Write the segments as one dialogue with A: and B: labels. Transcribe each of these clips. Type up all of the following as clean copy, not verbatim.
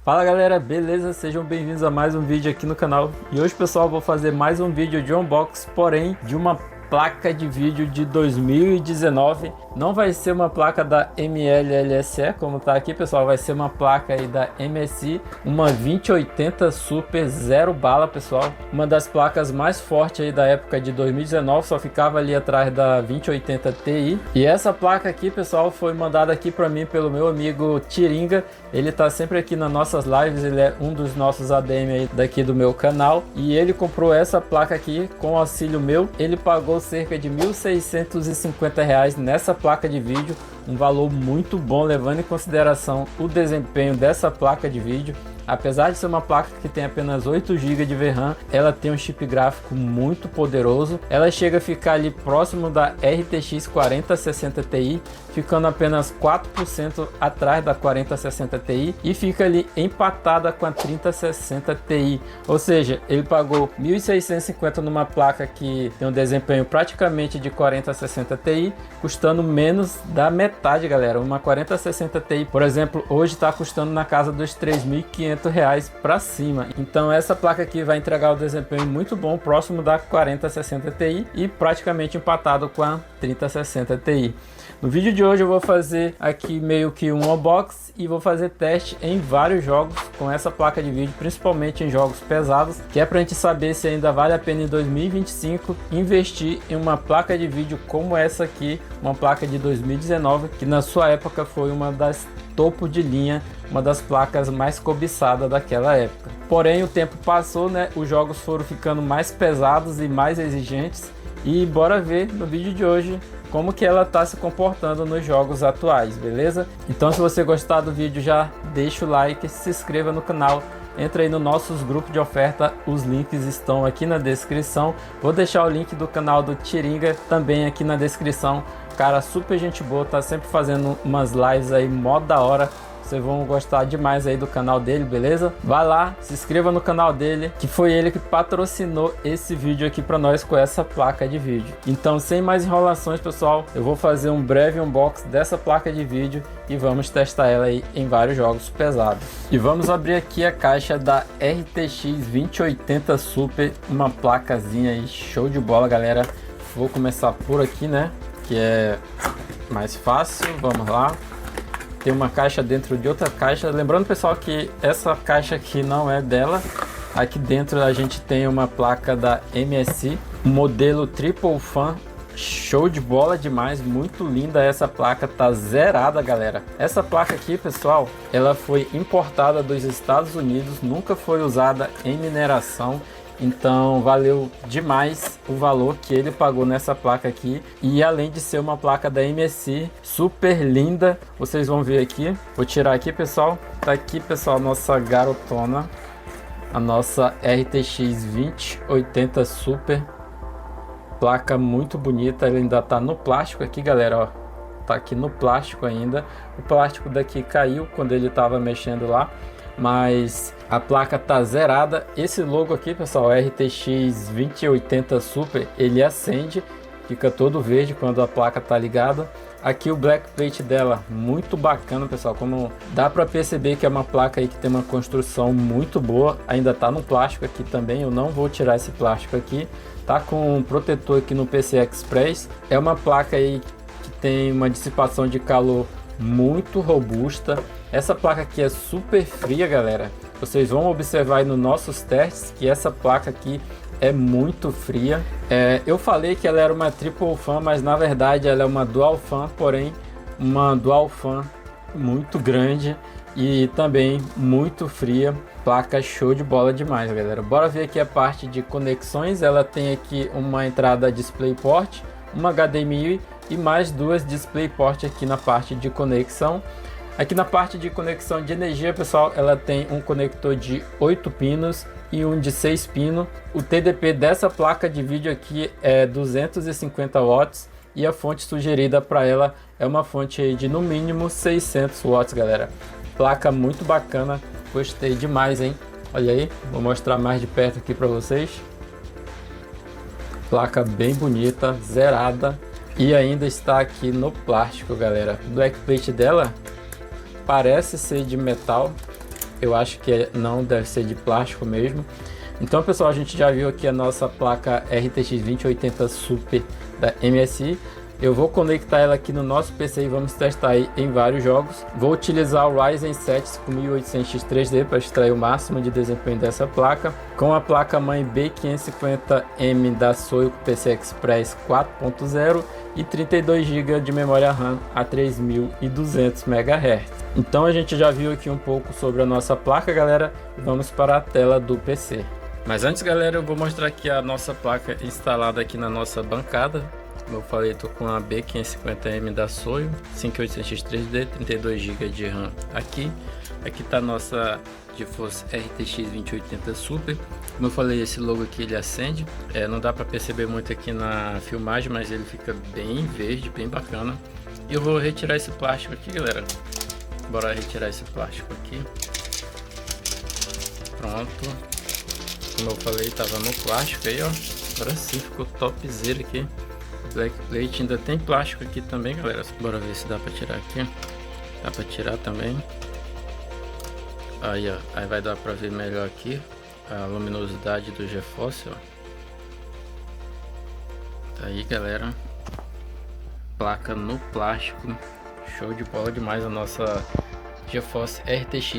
A: Fala galera, beleza? Sejam bem-vindos a mais um vídeo aqui no canal. E hoje, pessoal, eu vou fazer mais um vídeo de unboxing, porém de uma placa de vídeo de 2019. Não vai ser uma placa da MLLSE como tá aqui, pessoal, vai ser uma placa aí da MSI, uma 2080 Super 0 bala, pessoal. Uma das placas mais fortes aí da época de 2019, só ficava ali atrás da 2080 Ti. E essa placa aqui, pessoal, foi mandada aqui para mim pelo meu amigo Tiringa. Ele tá sempre aqui nas nossas lives, ele é um dos nossos ADM aí daqui do meu canal. E ele comprou essa placa aqui com auxílio meu. Ele pagou cerca de R$ 1.650 nessa placa de vídeo, um valor muito bom, levando em consideração o desempenho dessa placa de vídeo. Apesar de ser uma placa que tem apenas 8 GB de VRAM, ela tem um chip gráfico muito poderoso. Ela chega a ficar ali próximo da RTX 4060 Ti, ficando apenas 4% atrás da 4060 Ti e fica ali empatada com a 3060 Ti. Ou seja, ele pagou R$ 1.650 numa placa que tem um desempenho praticamente de 4060 Ti, custando menos da metade, galera. Uma 4060 Ti, por exemplo, hoje está custando na casa dos R$ 3.500 para cima. Então essa placa aqui vai entregar o desempenho muito bom, próximo da 4060 Ti e praticamente empatado com a 3060 Ti. No vídeo de hoje eu vou fazer aqui meio que um unboxing e vou fazer teste em vários jogos com essa placa de vídeo, principalmente em jogos pesados, que é para a gente saber se ainda vale a pena em 2025 investir em uma placa de vídeo como essa aqui, uma placa de 2019, que na sua época foi uma das topo de linha, uma das placas mais cobiçadas daquela época. Porém, o tempo passou, né? Os jogos foram ficando mais pesados e mais exigentes, e bora ver no vídeo de hoje como que ela está se comportando nos jogos atuais, beleza? Então, se você gostar do vídeo, já deixa o like, se inscreva no canal, entra aí no nossos grupos de oferta, os links estão aqui na descrição. Vou deixar o link do canal do Tiringa também aqui na descrição. Cara, super gente boa, tá sempre fazendo umas lives aí mó da hora. Vocês vão gostar demais aí do canal dele, beleza? Vai lá, se inscreva no canal dele, que foi ele que patrocinou esse vídeo aqui para nós com essa placa de vídeo. Então, sem mais enrolações, pessoal, eu vou fazer um breve unboxing dessa placa de vídeo e vamos testar ela aí em vários jogos pesados. E vamos abrir aqui a caixa da RTX 2080 Super, uma placazinha aí show de bola, galera. Vou começar por aqui, né, que é mais fácil. Vamos lá. Tem uma caixa dentro de outra caixa. Lembrando, pessoal, que essa caixa aqui não é dela. Aqui dentro a gente tem uma placa da MSI, modelo Triple Fan. Show de bola demais, muito linda essa placa, tá zerada, galera. Essa placa aqui, pessoal, ela foi importada dos Estados Unidos, nunca foi usada em mineração. Então valeu demais o valor que ele pagou nessa placa aqui. E além de ser uma placa da MSI, super linda, vocês vão ver aqui. Vou tirar aqui, pessoal. Tá aqui, pessoal, nossa garotona, a nossa RTX 2080 Super. Placa muito bonita, ela ainda tá no plástico aqui, galera, ó. Tá aqui no plástico ainda. O plástico daqui caiu quando ele tava mexendo lá, mas a placa tá zerada. Esse logo aqui, pessoal, RTX 2080 Super, ele acende, fica todo verde quando a placa tá ligada. Aqui o black plate dela, muito bacana, pessoal, como dá para perceber que é uma placa aí que tem uma construção muito boa. Ainda tá no plástico aqui também, eu não vou tirar esse plástico aqui. Tá com um protetor aqui no PCI Express. É uma placa aí que tem uma dissipação de calor muito robusta. Essa placa aqui é super fria, galera. Vocês vão observar aí nos nossos testes que essa placa aqui é muito fria. Eu falei que ela era uma Triple Fan, mas na verdade ela é uma Dual Fan, porém uma Dual Fan muito grande e também muito fria. Placa show de bola demais, galera. Bora ver aqui a parte de conexões. Ela tem aqui uma entrada DisplayPort, uma HDMI e mais duas DisplayPort aqui na parte de conexão. Aqui na parte de conexão de energia, pessoal, ela tem um conector de 8 pinos e um de 6 pinos. O TDP dessa placa de vídeo aqui é 250 watts e a fonte sugerida para ela é uma fonte aí de no mínimo 600 watts, galera. Placa muito bacana, gostei demais, hein? Olha aí, vou mostrar mais de perto aqui para vocês. Placa bem bonita, zerada e ainda está aqui no plástico, galera. O black plate dela parece ser de metal, eu acho que não deve ser de plástico mesmo. Então pessoal, a gente já viu aqui a nossa placa RTX 2080 Super da MSI. Eu vou conectar ela aqui no nosso PC e vamos testar aí em vários jogos. Vou utilizar o Ryzen 7 5800X 3D para extrair o máximo de desempenho dessa placa. Com a placa mãe B550M da Soico PCI Express 4.0 e 32 GB de memória RAM a 3200 MHz. Então a gente já viu aqui um pouco sobre a nossa placa, galera. Vamos para a tela do PC. Mas antes, galera, eu vou mostrar aqui a nossa placa instalada aqui na nossa bancada. Como eu falei, estou com a B550M da Soico, 5800X 3D, 32 GB de RAM aqui. Aqui está a nossa GeForce RTX 2080 Super. Como eu falei, esse logo aqui ele acende. Não dá para perceber muito aqui na filmagem, mas ele fica bem verde, bem bacana. E eu vou retirar esse plástico aqui, galera. Bora retirar esse plástico aqui. Pronto. Como eu falei, tava no plástico aí, ó. Agora sim ficou topzera aqui. Black plate, ainda tem plástico aqui também, galera. Bora ver se dá pra tirar aqui. Dá pra tirar também. Aí, ó. Aí vai dar pra ver melhor aqui a luminosidade do GeForce, ó. Tá aí, galera. Placa no plástico. Show de bola demais a nossa GeForce RTX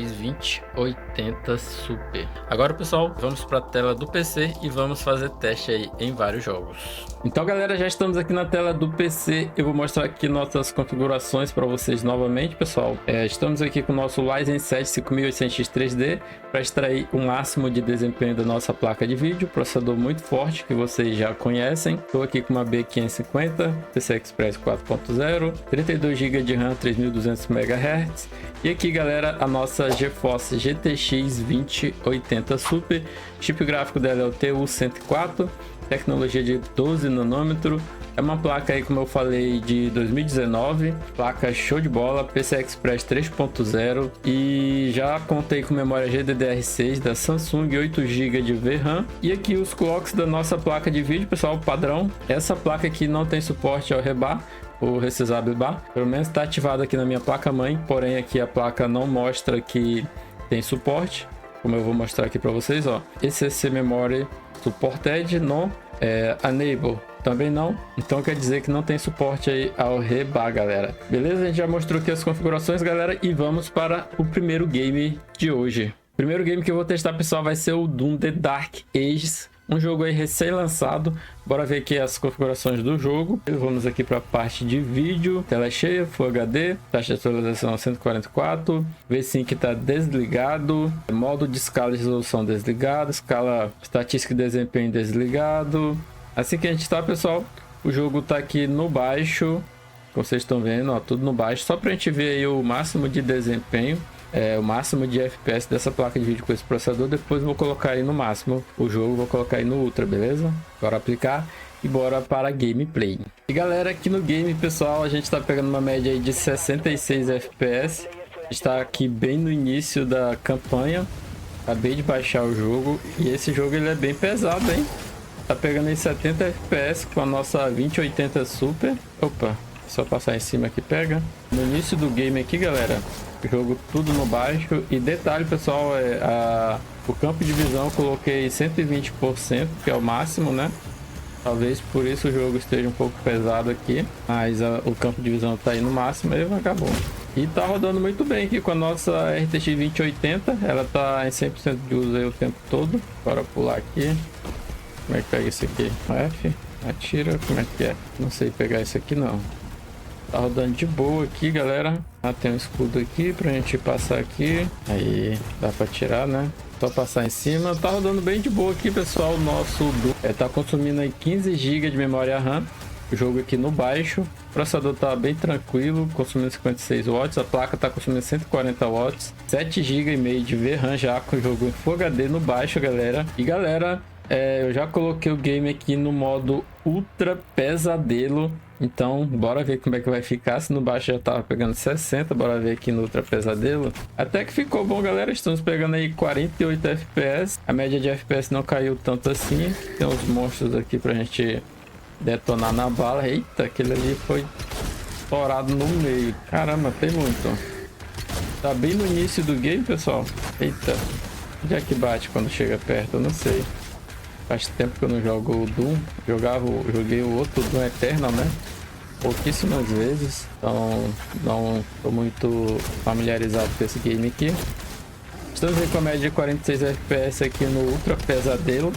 A: 2080 Super. Agora, pessoal, vamos para a tela do PC e vamos fazer teste aí em vários jogos. Então, galera, já estamos aqui na tela do PC. Eu vou mostrar aqui nossas configurações para vocês novamente, pessoal. Estamos aqui com o nosso Ryzen 7 5800X 3D para extrair o máximo de desempenho da nossa placa de vídeo. Processador muito forte que vocês já conhecem. Estou aqui com uma B550 PCI Express 4.0, 32 GB de RAM 3200 MHz. E aqui, galera, a nossa GeForce GTX 2080 Super. Chip gráfico dela é o TU104, tecnologia de 12 nanômetros. É uma placa aí, como eu falei, de 2019, placa show de bola, PCI Express 3.0 e já contei com memória GDDR6 da Samsung, 8 GB de VRAM. E aqui os clocks da nossa placa de vídeo, pessoal, padrão. Essa placa aqui não tem suporte ao rebar, o Resizable Bar, pelo menos está ativado aqui na minha placa mãe, porém aqui a placa não mostra que tem suporte, como eu vou mostrar aqui para vocês, ó. ECC Memory Supported, não, Enable também não, então quer dizer que não tem suporte aí ao rebar, galera. Beleza? A gente já mostrou aqui as configurações, galera, e vamos para o primeiro game de hoje. O primeiro game que eu vou testar, pessoal, vai ser o Doom The Dark Ages. Um jogo aí recém-lançado. Bora ver aqui as configurações do jogo. Vamos aqui para a parte de vídeo. Tela cheia, Full HD. Taxa de atualização 144. V-Sync está desligado. Modo de escala e resolução desligado. Escala estatística e desempenho desligado. Assim que a gente está, pessoal, o jogo está aqui no baixo. Como vocês estão vendo, ó, tudo no baixo. Só para a gente ver aí o máximo de desempenho. O máximo de FPS dessa placa de vídeo com esse processador. Depois vou colocar aí no máximo o jogo, vou colocar aí no Ultra, beleza? Bora aplicar e bora para a gameplay. E galera, aqui no game, pessoal, a gente está pegando uma média aí de 66 FPS. Está aqui bem no início da campanha. Acabei de baixar o jogo e esse jogo ele é bem pesado, hein? Tá pegando aí 70 FPS com a nossa 2080 Super. Opa, só passar em cima que pega. No início do game aqui, galera, jogo tudo no baixo. E detalhe, pessoal, o campo de visão eu coloquei 120%, que é o máximo, né? Talvez por isso o jogo esteja um pouco pesado aqui, mas o campo de visão tá aí no máximo e acabou. E tá rodando muito bem aqui com a nossa RTX 2080, ela tá em 100% de uso aí o tempo todo. Bora pular aqui. Como é que pega isso aqui? F, atira, como é que é? Não sei pegar isso aqui não. Tá rodando de boa aqui, galera. Tem um escudo aqui pra gente passar aqui. Aí, dá pra tirar, né? Só passar em cima. Tá rodando bem de boa aqui, pessoal. O nosso tá consumindo aí 15 GB de memória RAM. O jogo aqui no baixo. O processador tá bem tranquilo, consumindo 56 watts. A placa tá consumindo 140 watts. 7 GB e meio de VRAM já com o jogo em Full HD no baixo, galera. E galera, eu já coloquei o game aqui no modo Ultra Pesadelo. Então, bora ver como é que vai ficar. Se no baixo já tava pegando 60, bora ver aqui no Ultra Pesadelo. Até que ficou bom, galera. Estamos pegando aí 48 FPS. A média de FPS não caiu tanto assim. Tem uns monstros aqui pra gente detonar na bala. Eita, aquele ali foi estourado no meio. Caramba, tem muito. Tá bem no início do game, pessoal. Eita. Onde é que bate quando chega perto? Eu não sei. Faz tempo que eu não jogo o Doom. Joguei o outro Doom Eternal, né? Pouquíssimas vezes. Então não tô muito familiarizado com esse game aqui. Estamos aí com a média de 46 FPS aqui no Ultra Pesadelo.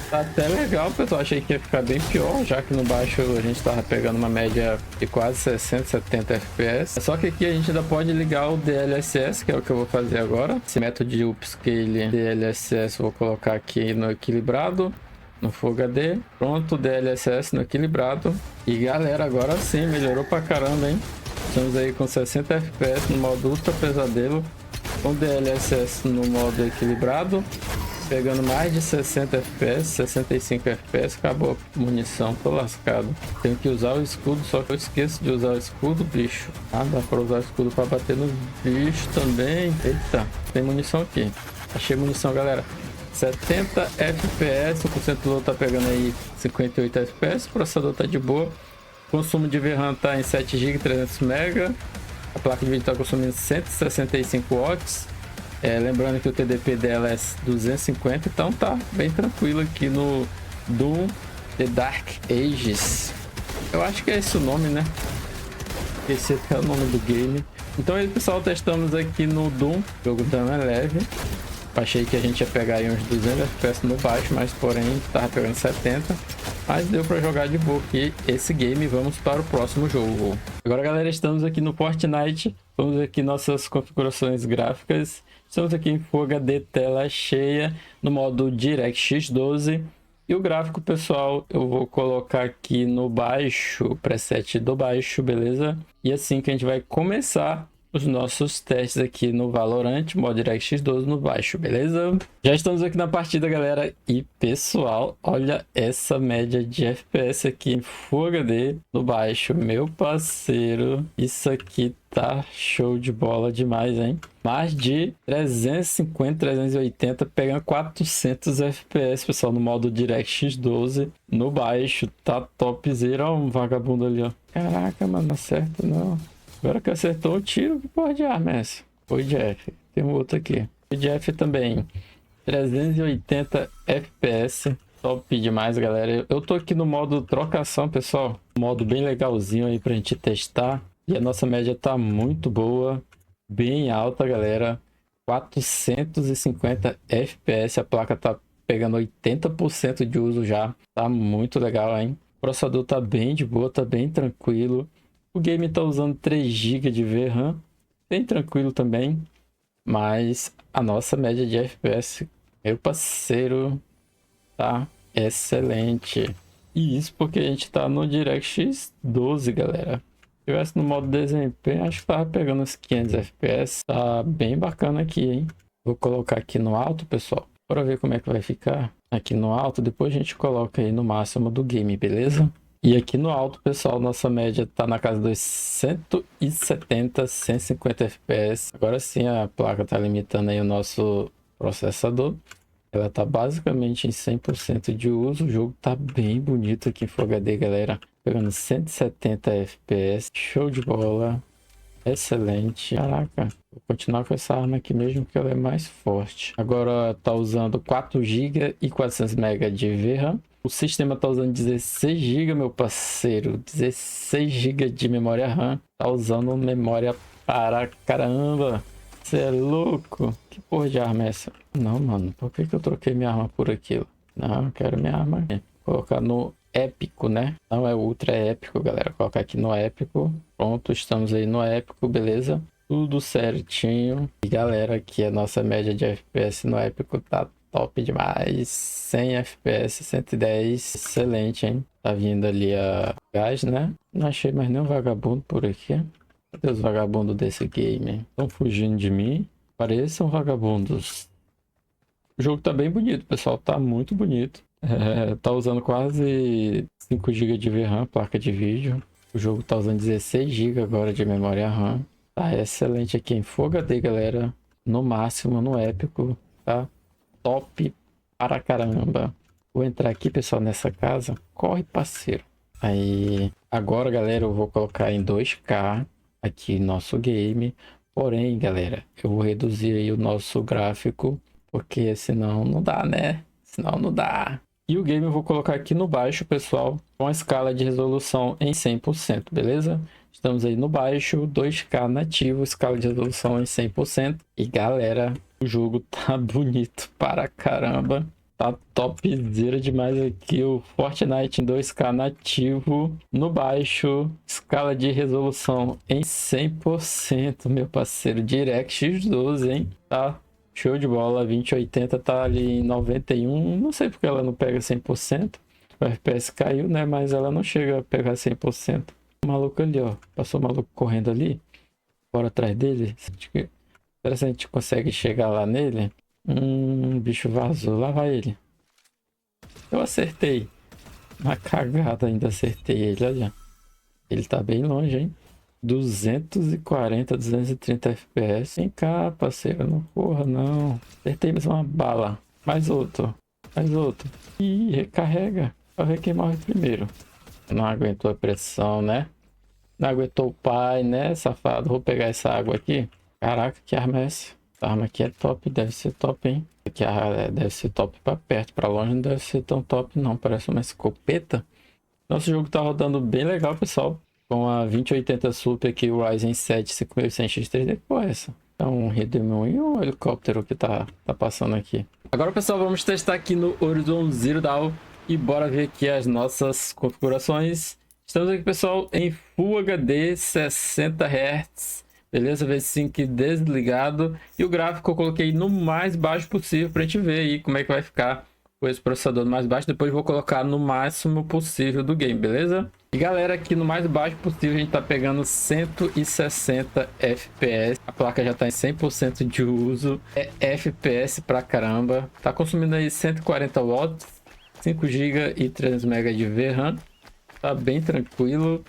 A: Tá até legal, pessoal. Achei que ia ficar bem pior, já que no baixo a gente tava pegando uma média de quase 60, 70 FPS. Só que aqui a gente ainda pode ligar o DLSS, que é o que eu vou fazer agora. Esse método de upscale DLSS eu vou colocar aqui no equilibrado, no Full HD. Pronto, DLSS no equilibrado. E galera, agora sim, melhorou pra caramba, hein? Estamos aí com 60 FPS no modo Ultra Pesadelo, com DLSS no modo equilibrado. Pegando mais de 60 FPS, 65 FPS, acabou a munição, tô lascado. Tenho que usar o escudo, só que eu esqueço de usar o escudo, bicho. Ah, dá pra usar o escudo pra bater nos bichos também. Eita, tem munição aqui. Achei munição, galera. 70 FPS, o concentrador tá pegando aí 58 FPS, o processador tá de boa. Consumo de VRAM tá em 7 GB, 300 MB. A placa de vídeo tá consumindo 165 watts. Lembrando que o TDP dela é 250, então tá bem tranquilo aqui no Doom The Dark Ages. Eu acho que é esse o nome, né? Esse é o nome do game. Então aí, pessoal, testamos aqui no Doom. O jogo não é leve. Achei que a gente ia pegar aí uns 200 FPS no baixo, mas porém tava pegando 70. Mas deu para jogar de boa aqui esse game. Vamos para o próximo jogo. Agora, galera, estamos aqui no Fortnite. Vamos aqui nossas configurações gráficas. Estamos aqui em Full HD, tela cheia, no modo DirectX 12. E o gráfico, pessoal, eu vou colocar aqui no baixo, preset do baixo, beleza? E assim que a gente vai começar os nossos testes aqui no Valorant, modo DirectX 12 no baixo, beleza? Já estamos aqui na partida, galera. E pessoal, olha essa média de FPS aqui em Full HD no baixo, meu parceiro. Isso aqui tá show de bola demais, hein? Mais de 350, 380, pegando 400 FPS, pessoal, no modo DirectX 12 no baixo. Tá topzera. Olha um vagabundo ali, ó. Caraca, mano, não acerta não. Agora que acertou o tiro, que porra de arma é essa? Foi Jeff. Tem um outro aqui. O Jeff também. 380 FPS. Top demais, galera. Eu tô aqui no modo trocação, pessoal. Modo bem legalzinho aí pra gente testar. E a nossa média tá muito boa. Bem alta, galera. 450 FPS. A placa tá pegando 80% de uso já. Tá muito legal, hein? O processador tá bem de boa, tá bem tranquilo. O game tá usando 3 GB de VRAM, bem tranquilo também, mas a nossa média de FPS, meu parceiro, tá excelente. E isso porque a gente tá no DirectX 12, galera. Se tivesse no modo desempenho, acho que tava pegando uns 500 FPS, tá bem bacana aqui, hein? Vou colocar aqui no alto, pessoal, para ver como é que vai ficar. Aqui no alto, depois a gente coloca aí no máximo do game, beleza? E aqui no alto, pessoal, nossa média tá na casa dos 170, 150 FPS. Agora sim a placa tá limitando aí o nosso processador. Ela tá basicamente em 100% de uso. O jogo tá bem bonito aqui em Full HD, galera. Pegando 170 FPS. Show de bola. Excelente. Caraca, vou continuar com essa arma aqui mesmo, que ela é mais forte. Agora tá usando 4 GB e 400 MB de VRAM. O sistema tá usando 16 GB, meu parceiro. 16 GB de memória RAM. Tá usando memória para caramba. Você é louco? Que porra de arma é essa? Não, mano. Por que eu troquei minha arma por aquilo? Não, eu quero minha arma aqui. Vou colocar no épico, né? Não é ultra, é épico, galera. Vou colocar aqui no épico. Pronto, estamos aí no épico, beleza? Tudo certinho. E galera, aqui a nossa média de FPS no épico tá top demais. 100 FPS, 110. Excelente, hein? Tá vindo ali a gás, né? Não achei mais nenhum vagabundo por aqui. Cadê os vagabundos desse game? Estão fugindo de mim. Pareçam vagabundos. O jogo tá bem bonito, pessoal. Tá muito bonito. Tá usando quase 5 GB de VRAM, placa de vídeo. O jogo tá usando 16 GB agora de memória RAM. Tá excelente aqui em Full HD, galera. No máximo, no épico. Tá top para caramba. Vou entrar aqui, pessoal, nessa casa. Corre, parceiro. Aí, agora, galera, eu vou colocar em 2K aqui nosso game. Porém, galera, eu vou reduzir aí o nosso gráfico, porque senão não dá, né? Senão não dá. E o game eu vou colocar aqui no baixo, pessoal, com a escala de resolução em 100%, beleza? Estamos aí no baixo, 2K nativo, escala de resolução em 100%. E galera, o jogo tá bonito para caramba. Tá topzera demais aqui o Fortnite em 2K nativo, no baixo, escala de resolução em 100%, meu parceiro, DirectX 12, hein? Tá show de bola, 2080 tá ali em 91, não sei porque ela não pega 100%, o FPS caiu, né? Mas ela não chega a pegar 100%. O maluco ali, ó, passou o maluco correndo ali, bora atrás dele, será que a gente consegue chegar lá nele? O bicho vazou. Lá vai ele. Eu acertei. Na cagada ainda acertei ele, olha. Ele tá bem longe, hein? 240, 230 FPS. Vem cá, parceiro. Não corra, não. Acertei mais uma bala. Mais outro. Mais outro. Ih, recarrega. Pra ver quem morre primeiro. Não aguentou a pressão, né? Não aguentou o pai, né, safado? Vou pegar essa água aqui. Caraca, que arma é essa? Essa arma aqui é top, deve ser top, hein? Aqui deve ser top pra perto, pra longe não deve ser tão top não, parece uma escopeta. Nosso jogo tá rodando bem legal, pessoal. Com a 2080 Super aqui, o Ryzen 7 5100X3D. Pô, essa? É um Redeemon e um helicóptero que tá passando aqui. Agora, pessoal, vamos testar aqui no Horizon Zero Dawn e bora ver aqui as nossas configurações. Estamos aqui, pessoal, em Full HD 60 Hz. Beleza? V5 desligado. E o gráfico eu coloquei no mais baixo possível pra gente ver aí como é que vai ficar com esse processador no mais baixo. Depois vou colocar no máximo possível do game, beleza? E galera, aqui no mais baixo possível a gente tá pegando 160 FPS. A placa já tá em 100% de uso. É FPS pra caramba. Tá consumindo aí 140 watts, 5 GB e 3 MB de VRAM. Tá bem tranquilo.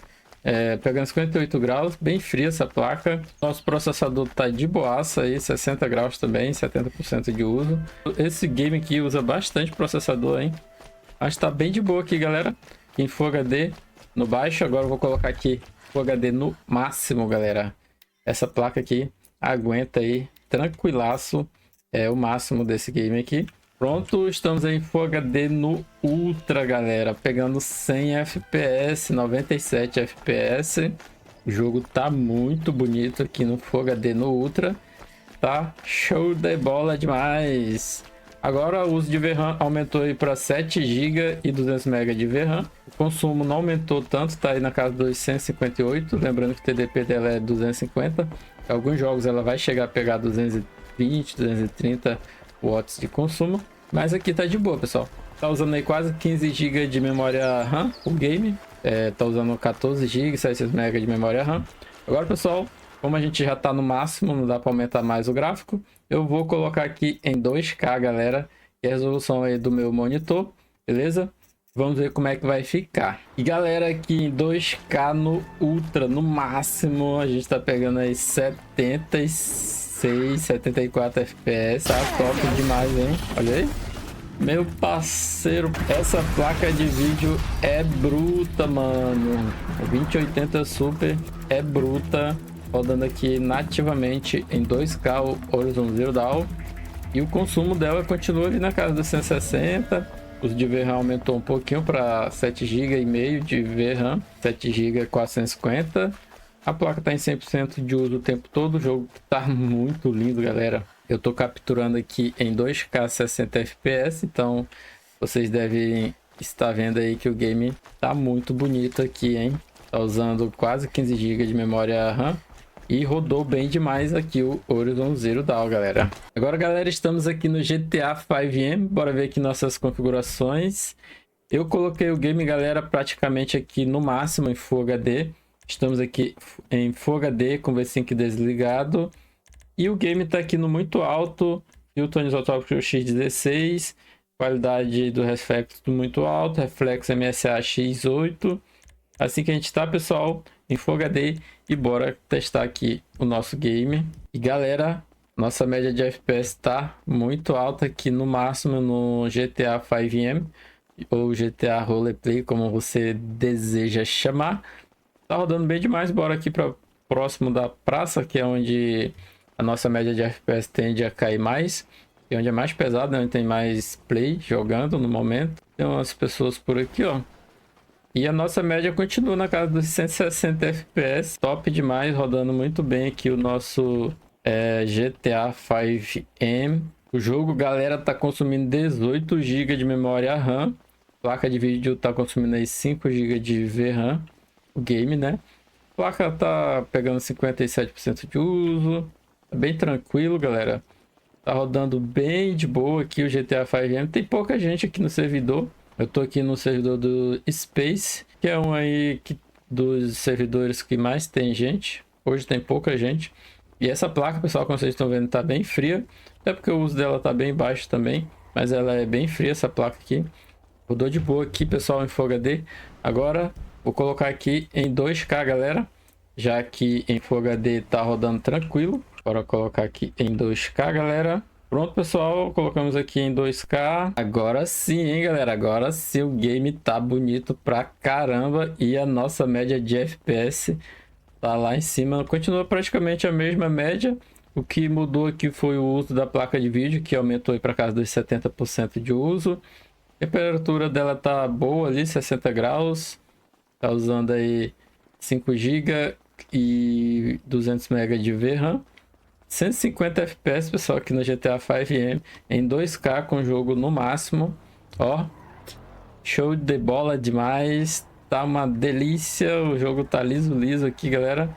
A: Pegando 58 graus, bem fria essa placa. Nosso processador tá de boaça aí, 60 graus também, 70% de uso. Esse game aqui usa bastante processador, hein? Mas tá bem de boa aqui, galera. Em Full HD no baixo, agora eu vou colocar aqui Full HD no máximo, galera. Essa placa aqui aguenta aí, tranquilaço, é o máximo desse game aqui. Pronto, estamos em Full HD no Ultra, galera, pegando 100 FPS, 97 FPS. O jogo tá muito bonito aqui no Full HD no Ultra, tá show de bola demais. Agora o uso de VRAM aumentou aí para 7 GB e 200 MB de VRAM. O consumo não aumentou tanto, tá aí na casa dos 158, lembrando que o TDP dela é 250. Em alguns jogos ela vai chegar a pegar 220, 230 watts de consumo, mas aqui tá de boa, pessoal. Tá usando aí quase 15 GB de memória RAM o game, tá usando 14 GB, 600 MB de memória RAM. Agora, pessoal, como a gente já tá no máximo, não dá para aumentar mais o gráfico, eu vou colocar aqui em 2K, galera, que é a resolução aí do meu monitor, beleza? Vamos ver como é que vai ficar. E galera, aqui em 2K no Ultra, no máximo, a gente tá pegando aí 76, 74 FPS, tá top demais, hein? Olha aí. Meu parceiro, essa placa de vídeo é bruta, mano. A 2080 Super é bruta, rodando aqui nativamente em 2K o Horizon Zero Dawn. E o consumo dela continua ali na casa dos 160. O de VRAM aumentou um pouquinho para 7 GB e meio de VRAM, 7 GB 450. A placa está em 100% de uso o tempo todo. O jogo tá muito lindo, galera. Eu tô capturando aqui em 2K 60 FPS, então vocês devem estar vendo aí que o game tá muito bonito aqui, hein? Tá usando quase 15 GB de memória RAM. E rodou bem demais aqui o Horizon Zero Dawn, galera. Agora, galera, estamos aqui no GTA 5M. Bora ver aqui nossas configurações. Eu coloquei o game, galera, praticamente aqui no máximo em Full HD. Estamos aqui em Full HD com V5 desligado. E o game tá aqui no muito alto. Filtro anisotrópico X16. Qualidade do reflexo muito alto. Reflexo MSA X8. Assim que a gente tá, pessoal, em Full HD. E bora testar aqui o nosso game. E galera, nossa média de FPS tá muito alta aqui no máximo no GTA 5M. Ou GTA Roleplay, como você deseja chamar. Tá rodando bem demais, bora aqui para próximo da praça, que é onde a nossa média de FPS tende a cair mais. E onde é mais pesado, né? Onde tem mais play jogando no momento. Tem umas pessoas por aqui, ó. E a nossa média continua na casa dos 160 FPS. Top demais, rodando muito bem aqui o nosso GTA 5M. O jogo, galera, tá consumindo 18 GB de memória RAM. Placa de vídeo tá consumindo aí 5 GB de VRAM. O game, né? A placa tá pegando 57% de uso. Tá bem tranquilo, galera. Tá rodando bem de boa aqui o GTA 5M. Tem pouca gente aqui no servidor. Eu tô aqui no servidor do Space, que é um aí dos servidores que mais tem gente. Hoje tem pouca gente. E essa placa, pessoal, como vocês estão vendo, tá bem fria. Até porque o uso dela tá bem baixo também. Mas ela é bem fria, essa placa aqui. Rodou de boa aqui, pessoal, em Full HD. Agora, vou colocar aqui em 2K, galera. Já que em Full HD tá rodando tranquilo. Bora colocar aqui em 2K, galera. Pronto, pessoal, colocamos aqui em 2K. Agora sim, hein, galera? Agora sim o game tá bonito pra caramba. E a nossa média de FPS tá lá em cima. Continua praticamente a mesma média. O que mudou aqui foi o uso da placa de vídeo, que aumentou para casa dos 70% de uso. A temperatura dela tá boa ali, 60 graus. Tá usando aí 5 GB e 200 MB de VRAM. 150 FPS, pessoal, aqui no GTA 5M em 2K com o jogo no máximo. Ó, show de bola demais. Tá uma delícia. O jogo tá liso aqui, galera.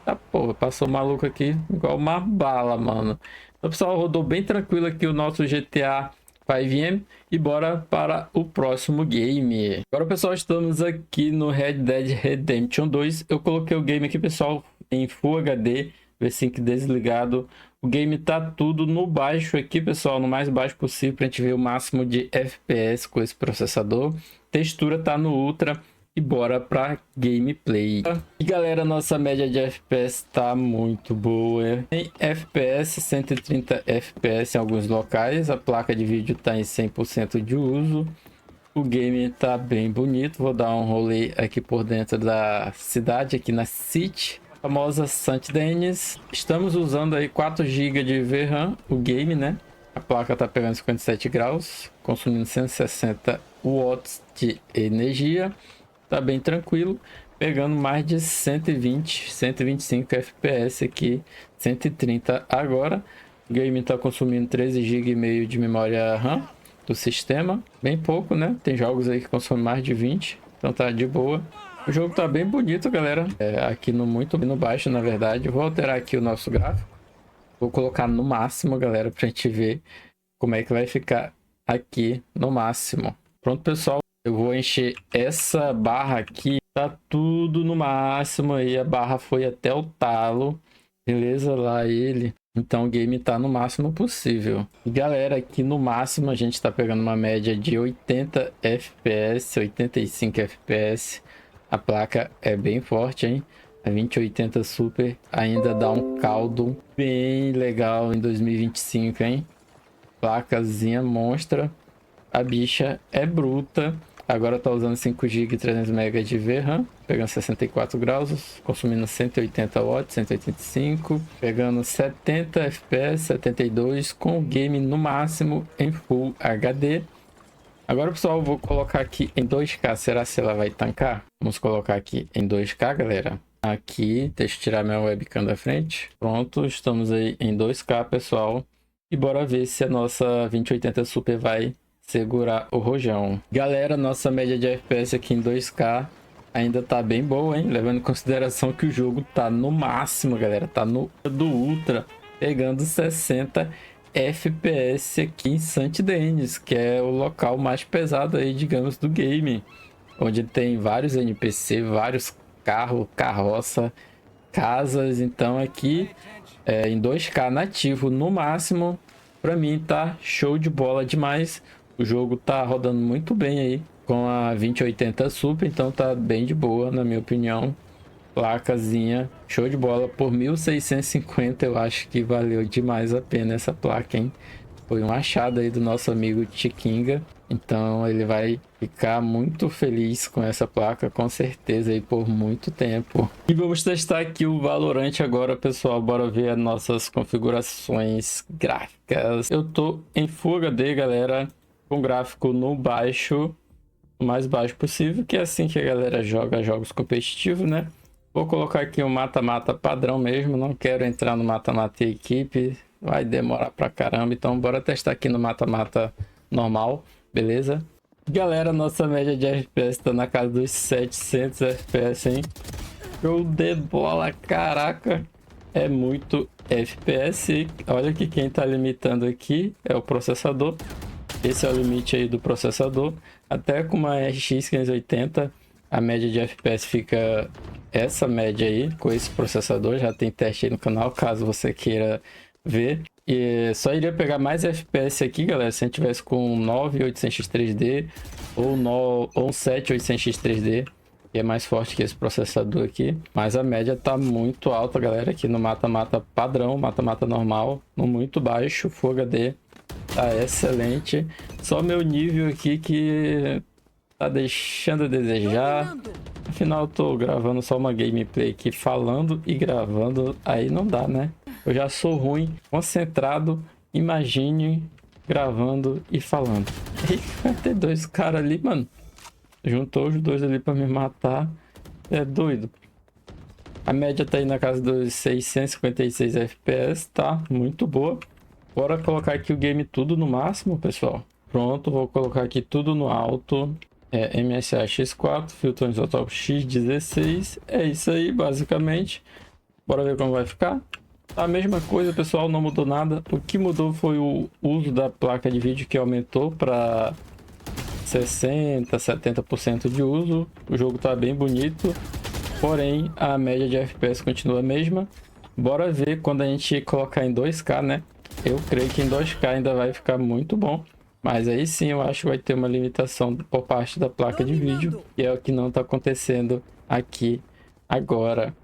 A: Tá, porra, passou maluco aqui igual uma bala, mano. Então, pessoal, rodou bem tranquilo aqui o nosso GTA 5M. E bora para o próximo game. Agora, pessoal, estamos aqui no Red Dead Redemption 2. Eu coloquei o game aqui, pessoal, em Full HD. V5 desligado. O game tá tudo no baixo aqui, pessoal, no mais baixo possível, pra gente ver o máximo de FPS com esse processador. Textura tá no Ultra. E bora pra gameplay. E galera, nossa média de FPS tá muito boa. Em FPS, 130 FPS em alguns locais. A placa de vídeo tá em 100% de uso. O game tá bem bonito. Vou dar um rolê aqui por dentro da cidade, aqui na City. Famosa St. Denis. Estamos usando aí 4 GB de VRAM, o game, né? A placa tá pegando 57 graus, consumindo 160 watts de energia. Tá bem tranquilo, pegando mais de 120, 125 FPS aqui, 130 agora. O game tá consumindo 13 GB e meio de memória RAM do sistema, bem pouco, né? Tem jogos aí que consomem mais de 20, então tá de boa. O jogo tá bem bonito, galera. Aqui no baixo, na verdade. Vou alterar aqui o nosso gráfico. Vou colocar no máximo, galera, pra gente ver como é que vai ficar aqui no máximo. Pronto, pessoal. Eu vou encher essa barra aqui. Tá tudo no máximo aí. A barra foi até o talo. Beleza? Lá ele. Então o game tá no máximo possível. E galera, aqui no máximo a gente tá pegando uma média de 80 FPS, 85 FPS. A placa é bem forte, hein? A 2080 Super ainda dá um caldo bem legal em 2025, hein? Placazinha monstra. A bicha é bruta. Agora tá usando 5 GB e 300 MB de VRAM. Pegando 64 graus. Consumindo 180 watts, 185. Pegando 70 FPS, 72. Com o game no máximo em Full HD. Agora, pessoal, eu vou colocar aqui em 2K. Será que ela vai tancar? Vamos colocar aqui em 2K, galera. Aqui, deixa eu tirar minha webcam da frente. Pronto, estamos aí em 2K, pessoal. E bora ver se a nossa 2080 Super vai segurar o rojão. Galera, nossa média de FPS aqui em 2K ainda tá bem boa, hein? Levando em consideração que o jogo tá no máximo, galera. Tá no do Ultra, pegando 60 FPS aqui em St. Denis, que é o local mais pesado aí, digamos, do game, onde tem vários NPC, vários carros, carroça, casas. Então aqui em 2K nativo no máximo, para mim tá show de bola demais. O jogo tá rodando muito bem aí com a 2080 Super, então tá bem de boa, na minha opinião. Placazinha, show de bola. Por 1.650 eu acho que valeu demais a pena essa placa, hein? Foi um achado aí do nosso amigo Tikinga. Então ele vai ficar muito feliz com essa placa, com certeza, aí por muito tempo. E vamos testar aqui o Valorant agora, pessoal. Bora ver as nossas configurações gráficas. Eu tô em Full HD, galera, com gráfico no baixo, o mais baixo possível, que é assim que a galera joga jogos competitivos, né? Vou colocar aqui um mata-mata padrão mesmo, não quero entrar no mata-mata equipe, vai demorar pra caramba, então bora testar aqui no mata-mata normal, beleza? Galera, nossa média de FPS tá na casa dos 700 FPS, hein? Show de bola, caraca! É muito FPS, olha que quem tá limitando aqui é o processador. Esse é o limite aí do processador. Até com uma RX 580, a média de FPS fica essa média aí, com esse processador. Já tem teste aí no canal, caso você queira ver. E só iria pegar mais FPS aqui, galera, se a gente tivesse com 9800X3D ou um 7800X3D, que é mais forte que esse processador aqui. Mas a média tá muito alta, galera, aqui no mata-mata padrão, mata-mata normal, no muito baixo, Full HD. Tá excelente. Só meu nível aqui que tá deixando a desejar. Afinal, eu tô gravando só uma gameplay aqui, falando e gravando. Aí não dá, né? Eu já sou ruim, concentrado. Imagine gravando e falando. E vai ter dois caras ali, mano. Juntou os dois ali pra me matar. É doido. A média tá aí na casa dos 656 FPS, tá? Muito boa. Bora colocar aqui o game tudo no máximo, pessoal. Pronto, vou colocar aqui tudo no alto. MSA X4, filtro isótopo X16. É isso aí, basicamente. Bora ver como vai ficar. A mesma coisa, pessoal, não mudou nada. O que mudou foi o uso da placa de vídeo, que aumentou para 60, 70% de uso. O jogo tá bem bonito. Porém, a média de FPS continua a mesma. Bora ver quando a gente colocar em 2K, né? Eu creio que em 2K ainda vai ficar muito bom. Mas aí sim eu acho que vai ter uma limitação por parte da placa de vídeo. Que é o que não está acontecendo aqui agora.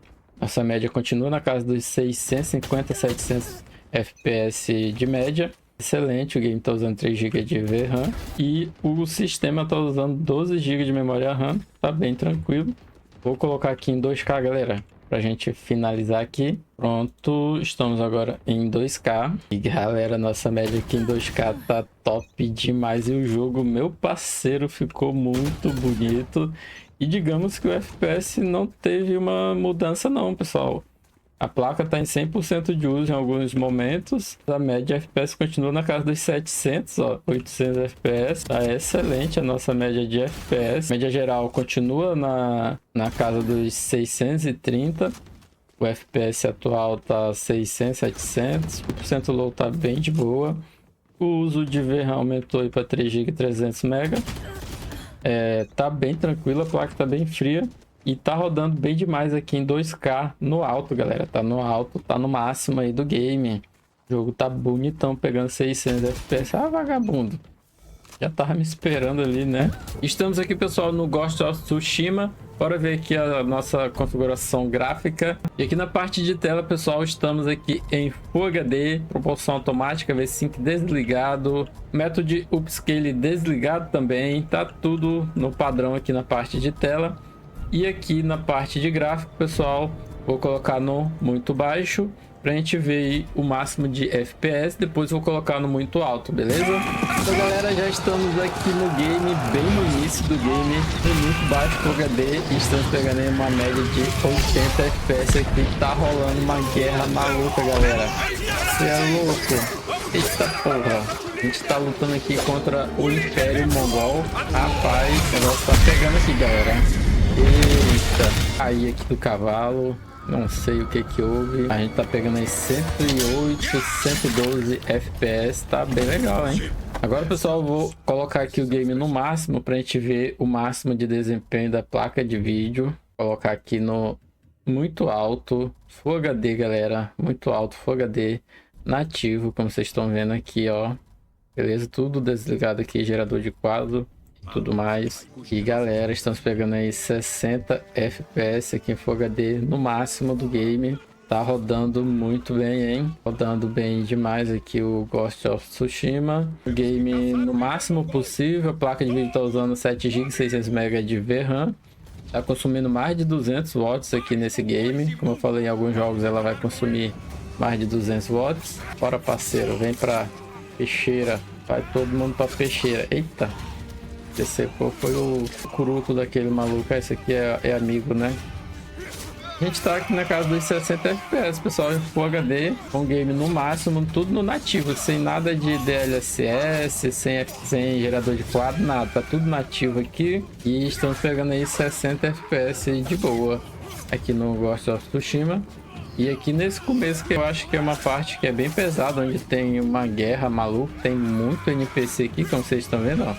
A: Nossa média continua na casa dos 650, 700 FPS de média. Excelente, o game está usando 3 GB de VRAM. E o sistema está usando 12 GB de memória RAM. Tá bem tranquilo. Vou colocar aqui em 2K, galera, pra gente finalizar aqui. Pronto, estamos agora em 2K. E galera, nossa média aqui em 2K tá top demais. E o jogo, meu parceiro, ficou muito bonito. E digamos que o FPS não teve uma mudança não, pessoal. A placa tá em 100% de uso em alguns momentos. A média de FPS continua na casa dos 700, ó, 800 FPS. Tá excelente a nossa média de FPS. A média geral continua na casa dos 630. O FPS atual tá 600, 700. O % low tá bem de boa. O uso de VRAM aumentou para 3 GB 300 MB. Tá bem tranquilo, a placa tá bem fria. E tá rodando bem demais aqui em 2K no alto, galera. Tá no alto, tá no máximo aí do game. O jogo tá bonitão, pegando 600 FPS. Ah, vagabundo. Já tava me esperando ali, né? Estamos aqui, pessoal, no Ghost of Tsushima. Bora ver aqui a nossa configuração gráfica. E aqui na parte de tela, pessoal, estamos aqui em Full HD, proporção automática, V5 desligado, método de upscale desligado também. Tá tudo no padrão aqui na parte de tela. E aqui na parte de gráfico, pessoal, vou colocar no muito baixo pra gente ver aí o máximo de FPS. Depois vou colocar no muito alto, beleza? Então, galera, já estamos aqui no game, bem no início do game, no muito baixo Full HD, e estamos pegando aí uma média de 80 FPS aqui. Tá rolando uma guerra maluca, galera. Você é louco? Eita porra. A gente tá lutando aqui contra o Império Mongol. Rapaz, o negócio tá pegando aqui, galera. Eita, caí aqui do cavalo, não sei o que que houve. A gente tá pegando aí 108, 112 FPS, tá bem legal, hein? Agora, pessoal, eu vou colocar aqui o game no máximo pra gente ver o máximo de desempenho da placa de vídeo. Colocar aqui no muito alto, Full HD, galera, muito alto, Full HD nativo, como vocês estão vendo aqui, ó. Beleza, tudo desligado aqui, gerador de quadro. Tudo mais. E galera, estamos pegando aí 60 FPS aqui em Full HD no máximo do game. Tá rodando muito bem, hein? Rodando bem demais aqui o Ghost of Tsushima. O game no máximo possível. A placa de vídeo tá usando 7 GB, 600 MB de VRAM. Tá consumindo mais de 200 watts aqui nesse game. Como eu falei, em alguns jogos ela vai consumir mais de 200 watts. Bora, parceiro, vem pra peixeira. Vai todo mundo pra peixeira. Eita! Esse foi o curuto daquele maluco. Esse aqui é amigo, né? A gente tá aqui na casa dos 60 FPS, pessoal, em Full HD, com game no máximo, tudo no nativo, sem nada de DLSS, sem gerador de quadro, nada, tá tudo nativo aqui. E estamos pegando aí 60 FPS de boa aqui no Ghost of Tsushima. E aqui nesse começo, que eu acho que é uma parte que é bem pesada, onde tem uma guerra maluca, tem muito NPC aqui, como vocês estão vendo, ó.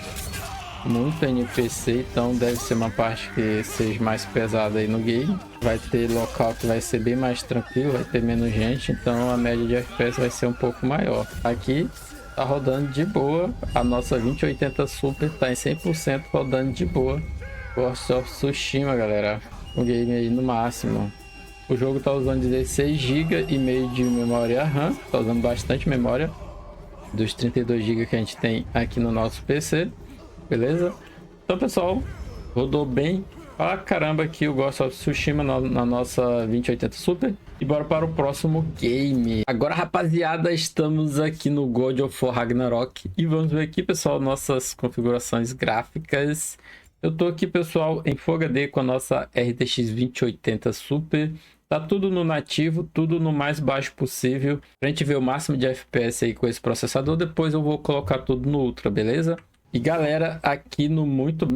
A: Muito NPC, então deve ser uma parte que seja mais pesada aí no game. Vai ter local que vai ser bem mais tranquilo, vai ter menos gente, então a média de FPS vai ser um pouco maior. Aqui tá rodando de boa, a nossa 2080 Super tá em 100% rodando de boa. Ghost of Tsushima, galera, o game aí no máximo. O jogo tá usando 16 GB e meio de memória RAM, tá usando bastante memória dos 32 GB que a gente tem aqui no nosso PC. Beleza? Então, pessoal, rodou bem pra caramba aqui o Ghost of Tsushima na nossa 2080 Super. E bora para o próximo game. Agora, rapaziada, estamos aqui no God of War Ragnarok. E vamos ver aqui, pessoal, nossas configurações gráficas. Eu tô aqui, pessoal, em Full HD com a nossa RTX 2080 Super. Tá tudo no nativo, tudo no mais baixo possível. Pra gente ver o máximo de FPS aí com esse processador. Depois eu vou colocar tudo no Ultra, beleza? E galera, aqui no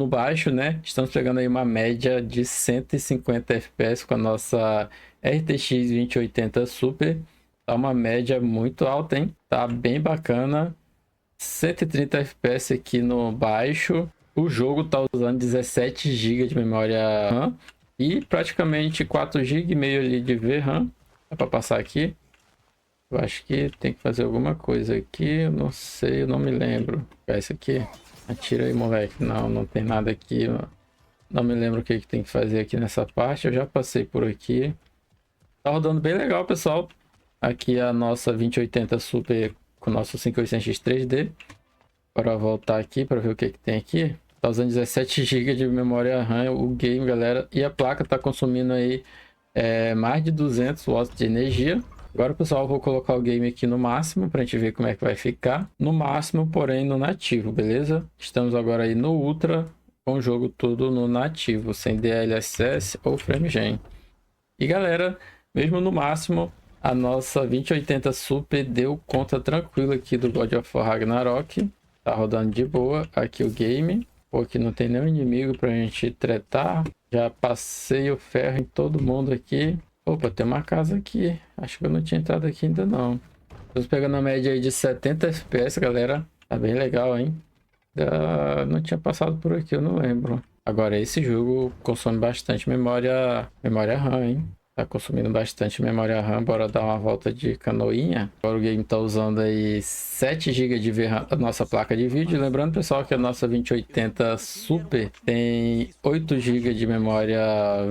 A: baixo, né? Estamos pegando aí uma média de 150 FPS com a nossa RTX 2080 Super. Tá uma média muito alta, hein? Tá bem bacana. 130 FPS aqui no baixo. O jogo tá usando 17 GB de memória RAM e praticamente 4 GB e meio ali de VRAM. Dá para passar aqui. Eu acho que tem que fazer alguma coisa aqui. Eu não sei, eu não me lembro. Pegar isso aqui. Atira aí, moleque. Não, não tem nada aqui. Não me lembro o que tem que fazer aqui nessa parte. Eu já passei por aqui. Tá rodando bem legal, pessoal. Aqui a nossa 2080 Super com o nosso 5800X 3D. Bora voltar aqui para ver o que tem aqui. Tá usando 17 GB de memória RAM o game, galera. E a placa tá consumindo aí mais de 200 watts de energia. Agora, pessoal, eu vou colocar o game aqui no máximo para a gente ver como é que vai ficar. No máximo, porém, no nativo, beleza? Estamos agora aí no Ultra, com o jogo todo no nativo, sem DLSS ou FrameGen. E, galera, mesmo no máximo, a nossa 2080 Super deu conta tranquila aqui do God of War Ragnarok. Tá rodando de boa aqui o game. Pô, aqui não tem nenhum inimigo pra gente tretar. Já passei o ferro em todo mundo aqui. Opa, tem uma casa aqui. Acho que eu não tinha entrado aqui ainda não. Estamos pegando a média aí de 70 FPS, galera. Tá bem legal, hein? Não tinha passado por aqui, eu não lembro. Agora, esse jogo consome bastante memória RAM, hein? Tá consumindo bastante memória RAM. Bora dar uma volta de canoinha. Agora o game tá usando aí 7 GB de VRAM, a nossa placa de vídeo. Lembrando, pessoal, que a nossa 2080 Super tem 8 GB de memória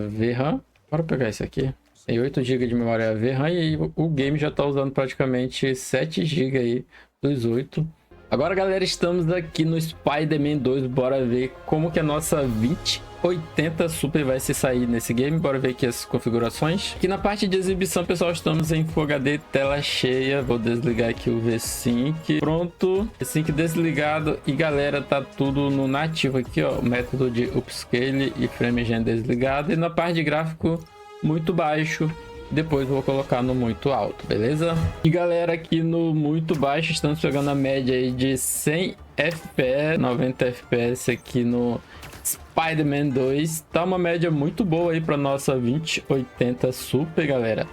A: VRAM. Bora pegar isso aqui. Tem 8 GB de memória VRAM e o game já está usando praticamente 7 GB aí dos 8. Agora, galera, estamos aqui no Spider-Man 2. Bora ver como que a nossa 2080 Super vai se sair nesse game. Bora ver aqui as configurações. Aqui na parte de exibição, pessoal, estamos em Full HD, tela cheia. Vou desligar aqui o V-Sync. Pronto, V-Sync desligado. E, galera, tá tudo no nativo aqui, ó. O método de upscale e FrameGen desligado. E na parte de gráfico, muito baixo. Depois vou colocar no muito alto, beleza? E galera, aqui no muito baixo estamos pegando a média aí de 100 FPS, 90 FPS aqui no Spider-Man 2. Tá uma média muito boa aí para nossa 2080 Super, galera.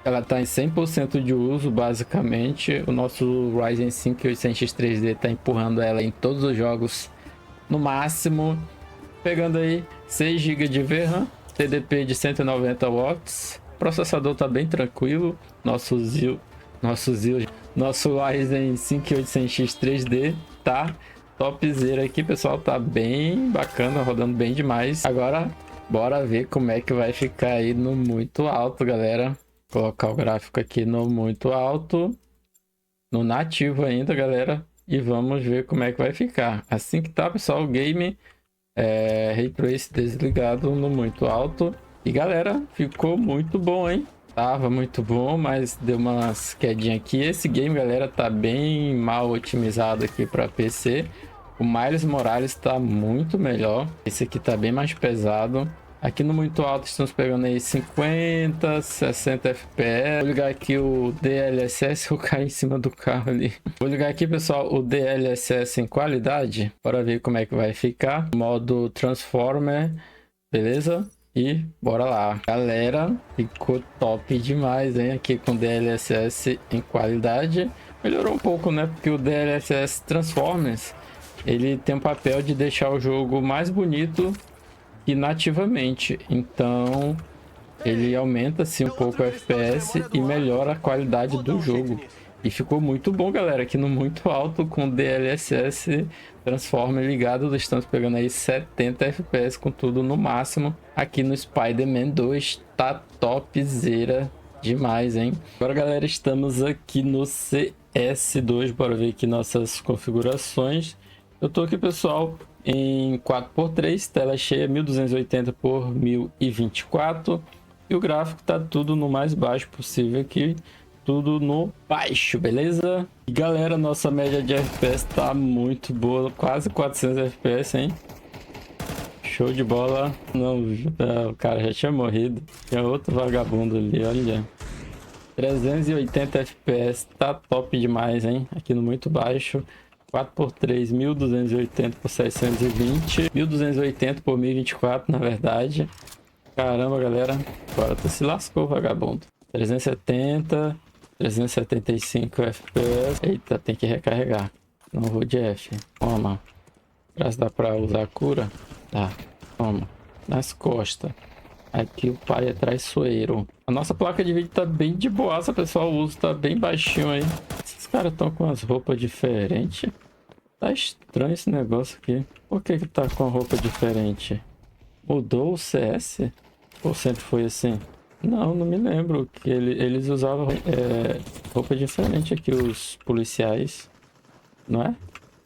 A: Ela tá em 100% de uso, basicamente. O nosso Ryzen 5 5800X 3D tá empurrando ela em todos os jogos no máximo. Pegando aí 6 GB de VRAM, TDP de 190 watts. O processador tá bem tranquilo. Nosso Ryzen 5800X 3D tá topzera aqui, pessoal. Tá bem bacana, rodando bem demais. Agora, bora ver como é que vai ficar aí no muito alto, galera. Colocar o gráfico aqui no muito alto, no nativo ainda, galera. E vamos ver como é que vai ficar. Assim que tá, pessoal, o game Ray Trace desligado no muito alto. E galera, ficou muito bom, hein? Tava muito bom, mas deu umas quedinhas aqui. Esse game, galera, tá bem mal otimizado aqui para PC. O Miles Morales tá muito melhor. Esse aqui tá bem mais pesado. Aqui no muito alto estamos pegando aí 50, 60 FPS. Vou ligar aqui o DLSS, eu caí em cima do carro ali. Vou ligar aqui, pessoal, o DLSS em qualidade para ver como é que vai ficar. Modo Transformer, beleza? E bora lá. Galera, ficou top demais, hein? Aqui com DLSS em qualidade. Melhorou um pouco, né? Porque o DLSS Transformers, ele tem o papel de deixar o jogo mais bonito e nativamente, então ele aumenta assim um pouco o FPS e melhora a qualidade do jogo. E ficou muito bom, galera, aqui no muito alto com DLSS Transformer ligado. Estamos pegando aí 70 FPS com tudo no máximo. Aqui no Spider-Man 2 tá topzera demais, hein? Agora, galera, estamos aqui no CS2, bora ver aqui nossas configurações. Eu tô aqui, pessoal, em 4x3, tela cheia, 1280 por 1024, e o gráfico tá tudo no mais baixo possível aqui, tudo no baixo, beleza? E galera, nossa média de FPS tá muito boa, quase 400 FPS, hein? Show de bola. Não, o cara já tinha morrido, tinha outro vagabundo ali, olha. 380 FPS, tá top demais, hein? Aqui no muito baixo. 4x3, 1280 por 620, 1280 por 1024, na verdade. Caramba, galera, agora tu se lascou, vagabundo. 370, 375 FPS. Eita, tem que recarregar. Não vou de F. Toma. Será que dá pra usar a cura? Tá. Toma. Nas costas. Aqui o pai é traiçoeiro. A nossa placa de vídeo tá bem de boaça, pessoal. O uso tá bem baixinho aí. Esses caras estão com as roupas diferentes. Tá estranho esse negócio aqui. Por que que tá com a roupa diferente? Mudou o CS? Ou sempre foi assim? Não, não me lembro. Que eles usavam roupa diferente aqui, os policiais. Não é?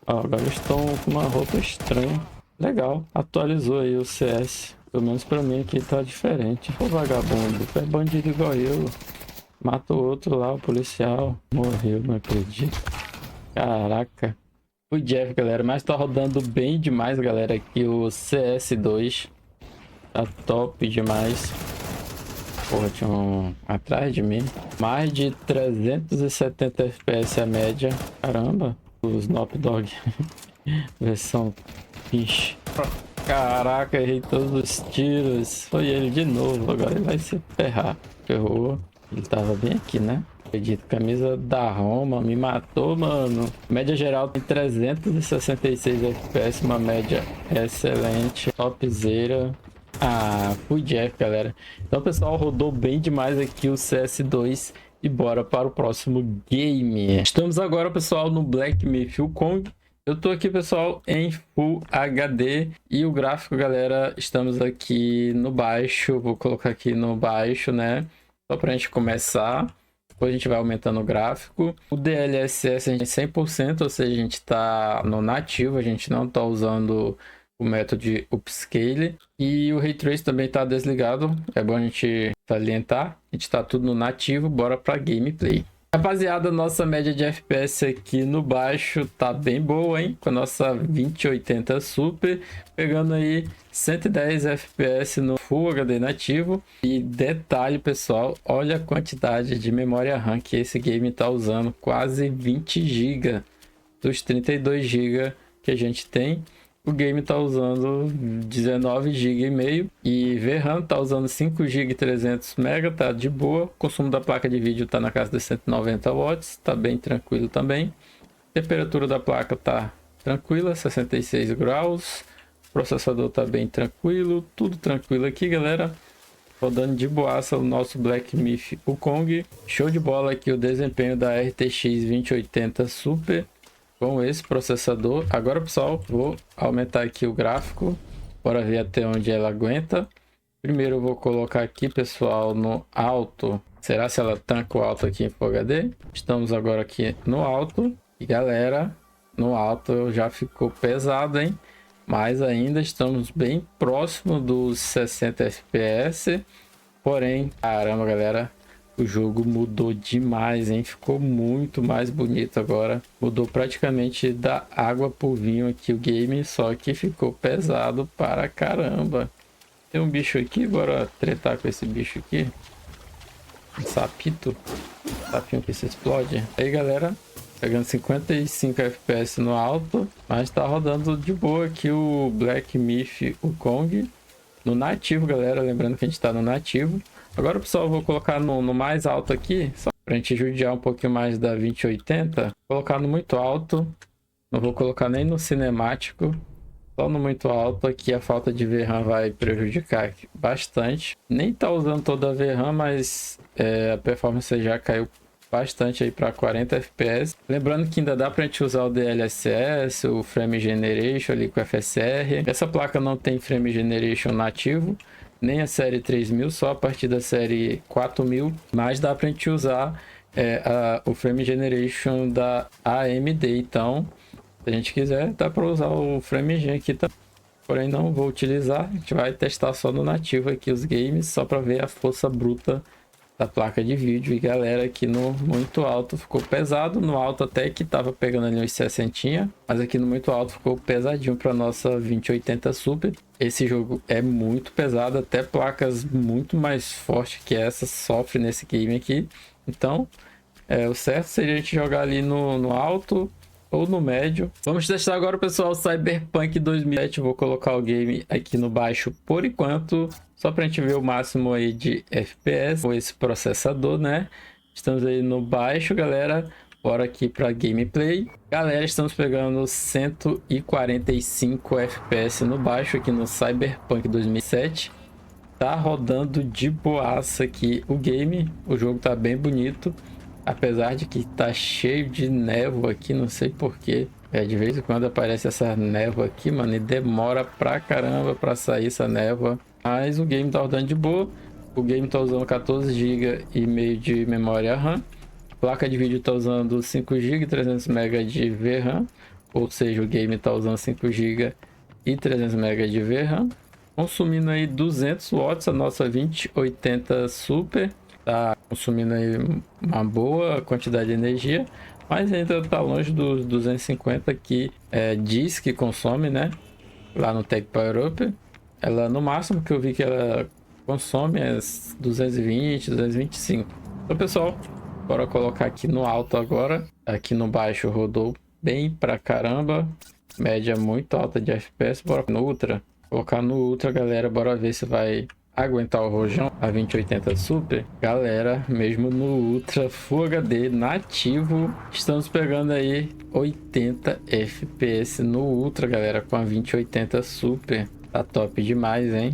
A: Ó, agora eles estão com uma roupa estranha. Legal. Atualizou aí o CS. Pelo menos pra mim aqui tá diferente. Ô vagabundo, é bandido igual eu. Mata o outro lá, o policial. Morreu, não acredito. Caraca. O Jeff, galera, mas tá rodando bem demais, galera, aqui o CS2. Tá top demais. Porra, tinha um atrás de mim. Mais de 370 FPS a média. Caramba. O Snoop Dogg. Versão fish. Caraca, errei todos os tiros. Foi ele de novo. Agora ele vai se ferrar. Ferrou. Ele tava bem aqui, né? Acredito. Camisa da Roma. Me matou, mano. Média geral tem 366 FPS. Uma média excelente. Topzera. Ah, fui Jeff, galera. Então, pessoal, rodou bem demais aqui o CS2. E bora para o próximo game. Estamos agora, pessoal, no Black Myth Wukong. Eu tô aqui, pessoal, em Full HD e o gráfico, galera, estamos aqui no baixo. Vou colocar aqui no baixo, né? Só pra gente começar. Depois a gente vai aumentando o gráfico. O DLSS a gente é 100%, ou seja, a gente tá no nativo, a gente não tá usando o método de upscale. E o Ray Trace também tá desligado, é bom a gente salientar. A gente tá tudo no nativo, bora pra gameplay. Rapaziada, nossa média de FPS aqui no baixo tá bem boa, hein? Com a nossa 2080 Super, pegando aí 110 FPS no Full HD nativo. E detalhe, pessoal, olha a quantidade de memória RAM que esse game tá usando, quase 20 GB dos 32 GB que a gente tem. O game tá usando 19 GB e meio e VRAM tá usando 5 GB 300 MB, tá de boa. O consumo da placa de vídeo tá na casa de 190 watts, tá bem tranquilo também. Temperatura da placa tá tranquila, 66 graus. O processador tá bem tranquilo, tudo tranquilo aqui, galera. Rodando de boaça o nosso Black Myth Wukong. Show de bola aqui o desempenho da RTX 2080 Super com esse processador. Agora, pessoal, vou aumentar aqui o gráfico para ver até onde ela aguenta. Primeiro eu vou colocar aqui, pessoal, no alto Será se ela tanca o alto aqui em Full HD? Estamos agora aqui no alto. E galera, no alto já ficou pesado, hein? Mas ainda estamos bem próximo dos 60 FPS. Porém, caramba, galera, o jogo mudou demais, hein? Ficou muito mais bonito agora. Mudou praticamente da água pro vinho aqui o game, só que ficou pesado para caramba. Tem um bicho aqui, bora tretar com esse bicho aqui. Um sapito. Sapinho que se explode. Aí, galera, pegando 55 FPS no alto, mas tá rodando de boa aqui o Black Myth Wukong. No nativo, galera, lembrando que a gente tá no nativo. Agora, pessoal, eu vou colocar no mais alto aqui, só pra gente judiar um pouquinho mais da 2080. Vou colocar no muito alto, não vou colocar nem no cinemático, só no muito alto. Aqui a falta de VRAM vai prejudicar bastante. Nem tá usando toda a VRAM, mas a performance já caiu bastante aí para 40 FPS. Lembrando que ainda dá para a gente usar o DLSS, o Frame Generation ali com FSR. Essa placa não tem Frame Generation nativo, nem a série 3000, só a partir da série 4000, mas dá para a gente usar o Frame Generation da AMD. Então, se a gente quiser, dá para usar o Frame Gen aqui também. Porém, não vou utilizar, a gente vai testar só no nativo aqui os games, só para ver a força bruta da placa de vídeo. E galera, aqui no muito alto ficou pesado, no alto até que tava pegando ali uns 60, mas aqui no muito alto ficou pesadinho para nossa 2080 Super. Esse jogo é muito pesado, até placas muito mais fortes que essa sofrem nesse game aqui. Então, o certo seria a gente jogar ali no alto ou no médio. Vamos testar agora, pessoal, o Cyberpunk 2007. Vou colocar o game aqui no baixo por enquanto, só pra gente ver o máximo aí de FPS com esse processador, né? Estamos aí no baixo, galera. Bora aqui pra gameplay. Galera, estamos pegando 145 FPS no baixo aqui no Cyberpunk 2007. Tá rodando de boaça aqui o game. O jogo tá bem bonito, apesar de que tá cheio de névoa aqui, não sei porquê. De vez em quando aparece essa névoa aqui, mano, e demora pra caramba pra sair essa névoa. Mas o game tá rodando de boa. O game tá usando 14 GB e meio de memória RAM. A placa de vídeo tá usando 5 GB e 300 MB de VRAM. Ou seja, o game tá usando 5 GB e 300 MB de VRAM. Consumindo aí 200 watts a nossa 2080 Super. Tá consumindo aí uma boa quantidade de energia, mas ainda tá longe dos 250 que diz que consome, né? Lá no Tech Power Up, ela no máximo que eu vi que ela consome é 220, 225. Então, pessoal, bora colocar aqui no alto agora. Aqui no baixo rodou bem pra caramba, média muito alta de FPS. Bora no Ultra, colocar no Ultra, galera, bora ver se vai aguentar o rojão a 2080 Super. Galera, mesmo no Ultra Full HD nativo, estamos pegando aí 80 FPS no Ultra, galera, com a 2080 Super. Tá top demais, hein?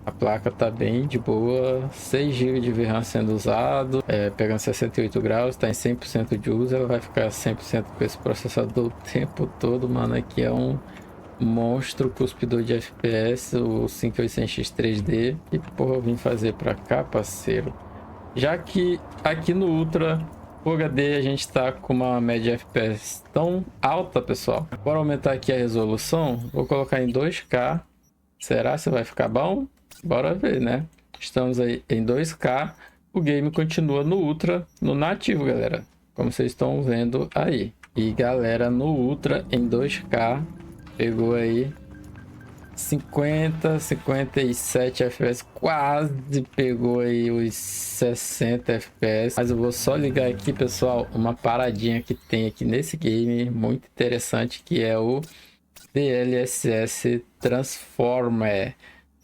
A: A placa tá bem de boa, 6 GB de VRAM sendo usado, pegando 68 graus, tá em 100% de uso. Ela vai ficar 100% com esse processador o tempo todo, mano. Aqui é um monstro cuspidor de FPS, o 5800X 3D. E porra, eu vim fazer pra cá, parceiro? Já que aqui no Ultra Full HD a gente tá com uma média de FPS tão alta, pessoal. Bora aumentar aqui a resolução. Vou colocar em 2K. Será que vai ficar bom? Bora ver, né? Estamos aí em 2K. O game continua no Ultra, no nativo, galera, como vocês estão vendo aí. E galera, no Ultra em 2K pegou aí 50, 57 FPS, quase pegou aí os 60 FPS. Mas eu vou só ligar aqui, pessoal, uma paradinha que tem aqui nesse game, muito interessante, que é o DLSS Transformer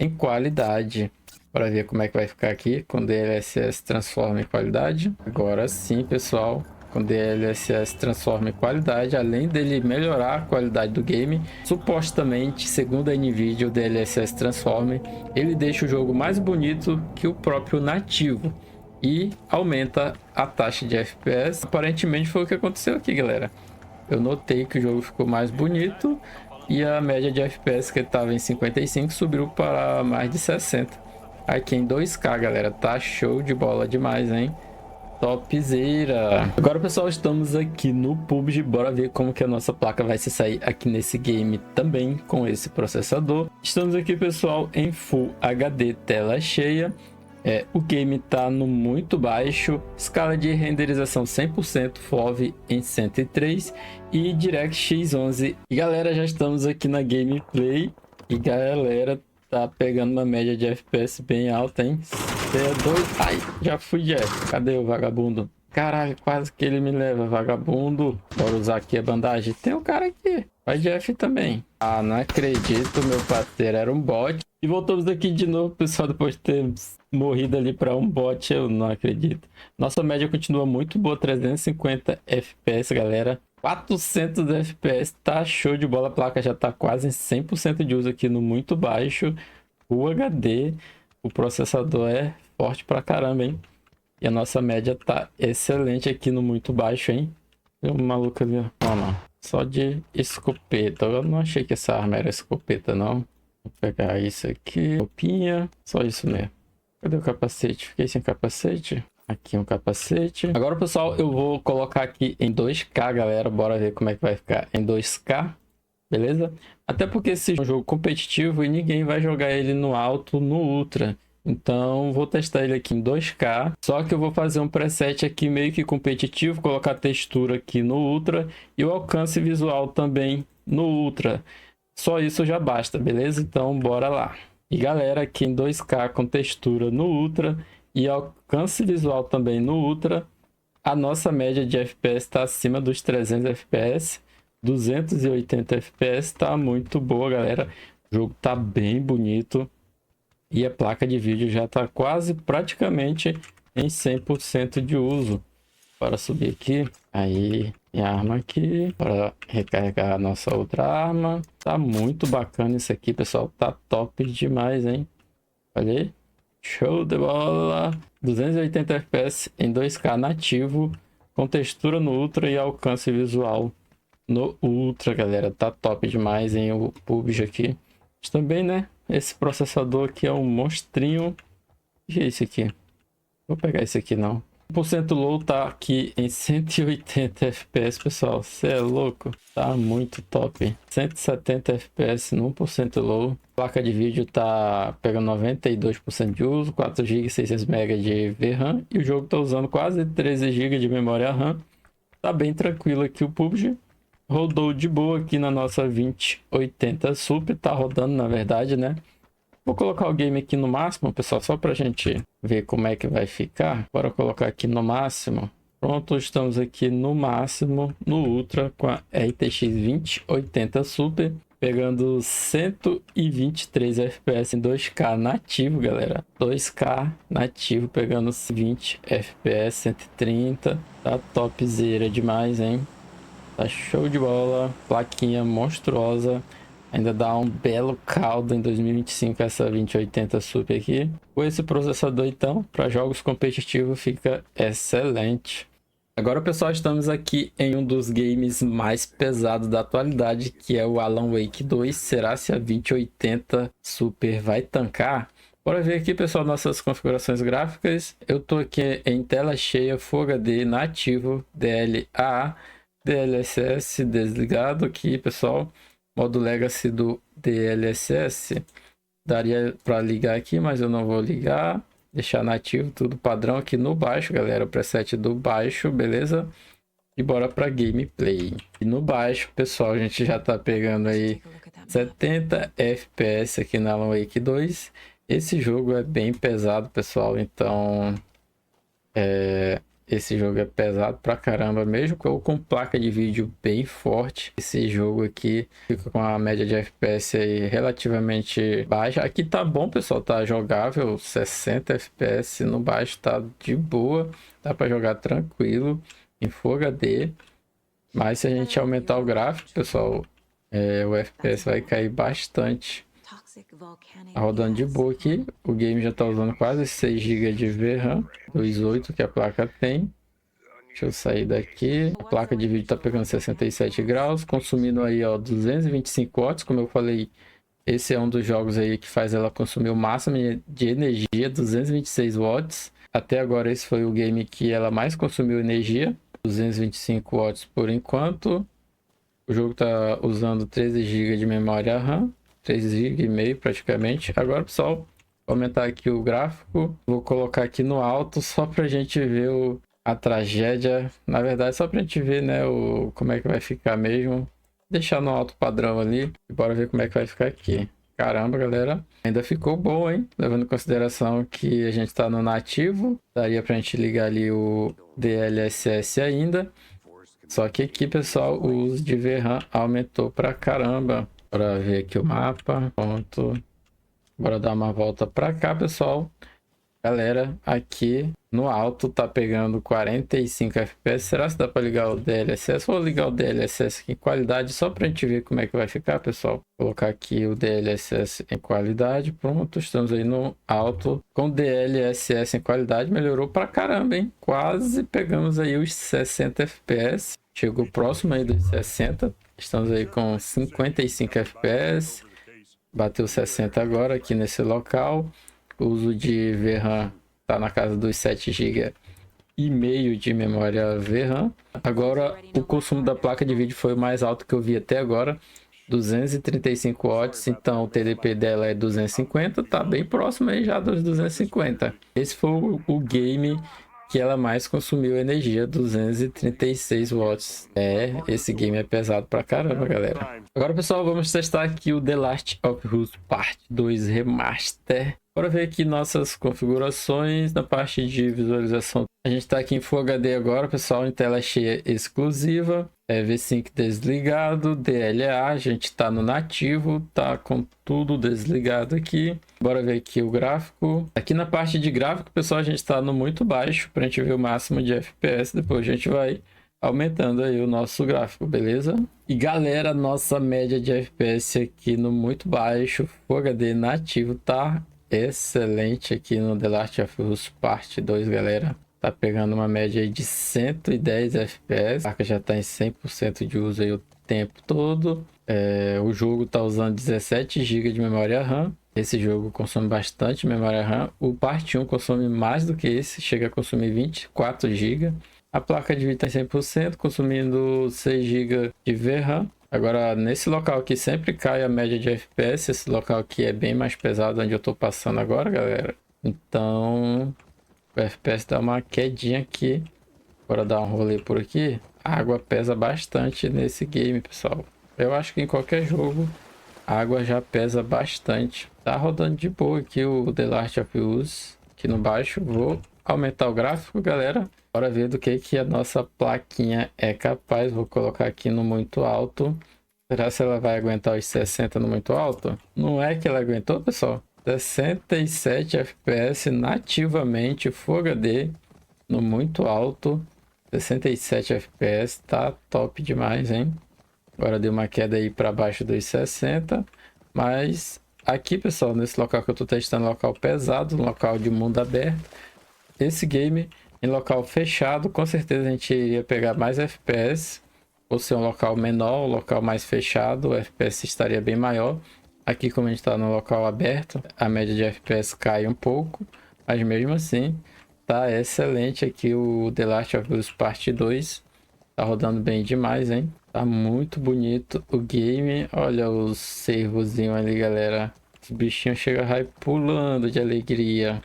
A: em qualidade. Para ver como é que vai ficar aqui com DLSS Transformer em qualidade. Agora sim, pessoal, com DLSS Transformer em qualidade, além dele melhorar a qualidade do game, supostamente, segundo a Nvidia, o DLSS Transformer, ele deixa o jogo mais bonito que o próprio nativo e aumenta a taxa de FPS. Aparentemente foi o que aconteceu aqui, galera. Eu notei que o jogo ficou mais bonito e a média de FPS que estava em 55 subiu para mais de 60. aqui em 2K, galera. Tá show de bola demais, hein? Topzera. Agora, pessoal, estamos aqui no PUBG. Bora ver como que a nossa placa vai se sair aqui nesse game também com esse processador. Estamos aqui, pessoal, em Full HD, tela cheia. O game tá no muito baixo, escala de renderização 100%, FOV em 103 e DirectX 11. E galera, já estamos aqui na gameplay e galera, tá pegando uma média de FPS bem alta, hein? Você é doido? Ai, já fui, Jeff. Cadê o vagabundo? Caralho, quase que ele me leva, vagabundo. Bora usar aqui a bandagem. Tem um cara aqui. Vai, Jeff, também. Ah, não acredito, meu parceiro. Era um bot. E voltamos aqui de novo, pessoal, depois de ter morrido ali para um bot. Eu não acredito. Nossa média continua muito boa, 350 FPS, galera. 400 FPS, tá show de bola. A placa já tá quase em 100% de uso aqui no muito baixo. O HD, o processador é forte pra caramba, hein? E a nossa média tá excelente aqui no muito baixo, hein? Tem um maluco ali, ó. Não, só de escopeta. Eu não achei que essa arma era escopeta, não. Vou pegar isso aqui. Roupinha. Só isso mesmo. Cadê o capacete? Fiquei sem capacete. Aqui um capacete. Agora, pessoal, eu vou colocar aqui em 2K, galera. Bora ver como é que vai ficar em 2K. Beleza? Até porque esse é um jogo competitivo e ninguém vai jogar ele no alto, no ultra. Então, vou testar ele aqui em 2K. Só que eu vou fazer um preset aqui meio que competitivo. Colocar a textura aqui no ultra. E o alcance visual também no ultra. Só isso já basta, beleza? Então, bora lá. E galera, aqui em 2K com textura no ultra. E alcance visual também no ultra. A nossa média de FPS está acima dos 300 FPS. 280 FPS. Tá muito boa, galera. O jogo tá bem bonito. E a placa de vídeo já está quase praticamente em 100% de uso. Para subir aqui. Aí, minha arma aqui. Para recarregar a nossa outra arma. Tá muito bacana isso aqui, pessoal. Tá top demais, hein? Olha aí. Show de bola. 280 FPS em 2K nativo. Com textura no Ultra e alcance visual no Ultra, galera. Tá top demais, hein? O PUBG aqui. Mas também, né? Esse processador aqui é um monstrinho. O que é esse aqui? Vou pegar esse aqui, não. 1% low tá aqui em 180 FPS, pessoal. Você é louco? Tá muito top. 170 FPS no 1% low. Placa de vídeo tá pegando 92% de uso. 4 GB 600 MB de VRAM. E o jogo tá usando quase 13 GB de memória RAM. Tá bem tranquilo aqui o PUBG. Rodou de boa aqui na nossa 2080 Super. Tá rodando, na verdade, né? Vou colocar o game aqui no máximo, pessoal, só pra gente ver como é que vai ficar. Bora colocar aqui no máximo. Pronto, estamos aqui no máximo, no Ultra, com a RTX 2080 Super. Pegando 123 FPS em 2K nativo, galera. 2K nativo, pegando 20 FPS, 130. Tá topzera demais, hein? Tá show de bola. Plaquinha monstruosa. Ainda dá um belo caldo em 2025 essa 2080 Super aqui. Com esse processador, então, para jogos competitivos fica excelente. Agora, pessoal, estamos aqui em um dos games mais pesados da atualidade, que é o Alan Wake 2. Será se a 2080 Super vai tancar? Bora ver aqui, pessoal, nossas configurações gráficas. Eu tô aqui em tela cheia, Full HD nativo, DLA, DLSS desligado aqui, pessoal. Modo Legacy do DLSS. Daria para ligar aqui, mas eu não vou ligar. Deixar nativo, tudo padrão aqui no baixo, galera. O preset do baixo, beleza? E bora para gameplay. E no baixo, pessoal, a gente já tá pegando aí 70 FPS aqui na Alan Wake 2. Esse jogo é bem pesado, pessoal. Então, esse jogo é pesado pra caramba, mesmo com placa de vídeo bem forte. Esse jogo aqui fica com a média de FPS aí relativamente baixa. Aqui tá bom, pessoal, tá jogável, 60 FPS no baixo, tá de boa. Dá pra jogar tranquilo em Full HD. Mas se a gente aumentar o gráfico, pessoal, o FPS vai cair bastante. Tá rodando de boa aqui. O game já tá usando quase 6 GB de VRAM, 2.8 que a placa tem. Deixa eu sair daqui. A placa de vídeo tá pegando 67 graus, consumindo aí, ó, 225 watts, como eu falei. Esse é um dos jogos aí que faz ela consumir o máximo de energia, 226 watts. Até agora esse foi o game que ela mais consumiu energia, 225 watts por enquanto. O jogo está usando 13 GB de memória RAM, 3 GB e meio praticamente. Agora, pessoal, vou aumentar aqui o gráfico. Vou colocar aqui no alto só para a gente ver a tragédia. Na verdade, só para a gente ver, né, como é que vai ficar mesmo. Deixar no alto padrão ali e bora ver como é que vai ficar aqui. Caramba, galera, ainda ficou bom, hein? Levando em consideração que a gente tá no nativo, daria pra gente ligar ali o DLSS ainda. Só que aqui, pessoal, o uso de VRAM aumentou pra caramba. Bora ver aqui o mapa, pronto. Bora dar uma volta pra cá, pessoal. Galera, aqui no alto tá pegando 45 FPS. Será que dá para ligar o DLSS? Vou ligar o DLSS aqui em qualidade só para a gente ver como é que vai ficar, pessoal. Vou colocar aqui o DLSS em qualidade. Pronto, estamos aí no alto com DLSS em qualidade. Melhorou pra caramba, hein? Quase pegamos aí os 60 FPS. Chegou próximo aí dos 60. Estamos aí com 55 FPS. Bateu 60 agora aqui nesse local. O uso de VRAM está na casa dos 7 GB e meio de memória VRAM. Agora o consumo da placa de vídeo foi o mais alto que eu vi até agora, 235 watts, então o TDP dela é 250, tá bem próximo aí já dos 250. Esse foi o game que ela mais consumiu energia, 236 watts. Esse game é pesado pra caramba, galera. Agora, pessoal, vamos testar aqui o The Last of Us Part 2 Remaster. Bora ver aqui nossas configurações na parte de visualização. A gente está aqui em Full HD agora, pessoal, em tela cheia exclusiva. V-Sync desligado, DLA, a gente está no nativo, tá com tudo desligado aqui. Bora ver aqui o gráfico. Aqui na parte de gráfico, pessoal, a gente está no muito baixo para a gente ver o máximo de FPS. Depois a gente vai aumentando aí o nosso gráfico, beleza? E galera, nossa média de FPS aqui no muito baixo, Full HD nativo, tá excelente aqui no The Last of Us Part 2, galera. Tá pegando uma média aí de 110 FPS. A placa já tá em 100% de uso aí o tempo todo. O jogo tá usando 17 GB de memória RAM. Esse jogo consome bastante memória RAM. O Part 1 consome mais do que esse, chega a consumir 24 GB. A placa de vídeo tá em 100%, consumindo 6 GB de VRAM. Agora, nesse local aqui sempre cai a média de FPS. Esse local aqui é bem mais pesado onde eu tô passando agora, galera. Então, o FPS dá uma quedinha aqui. Bora dar um rolê por aqui. A água pesa bastante nesse game, pessoal. Eu acho que em qualquer jogo a água já pesa bastante. Tá rodando de boa aqui o The Last of Us aqui no baixo. Vou aumentar o gráfico, galera. Bora ver do que a nossa plaquinha é capaz. Vou colocar aqui no muito alto. Será que ela vai aguentar os 60 no muito alto? Não é que ela aguentou, pessoal? 67 FPS nativamente, Full HD no muito alto. 67 FPS, tá top demais, hein? Agora deu uma queda aí para baixo dos 60. Mas aqui, pessoal, nesse local que eu tô testando, local pesado, local de mundo aberto. Esse game em local fechado, com certeza a gente iria pegar mais FPS. Ou ser um local menor, um local mais fechado, o FPS estaria bem maior. Aqui, como a gente está no local aberto, a média de FPS cai um pouco. Mas mesmo assim, tá excelente aqui o The Last of Us Part 2. Tá rodando bem demais, hein? Tá muito bonito o game. Olha os servozinhos ali, galera. Os bichinhos chegam pulando de alegria.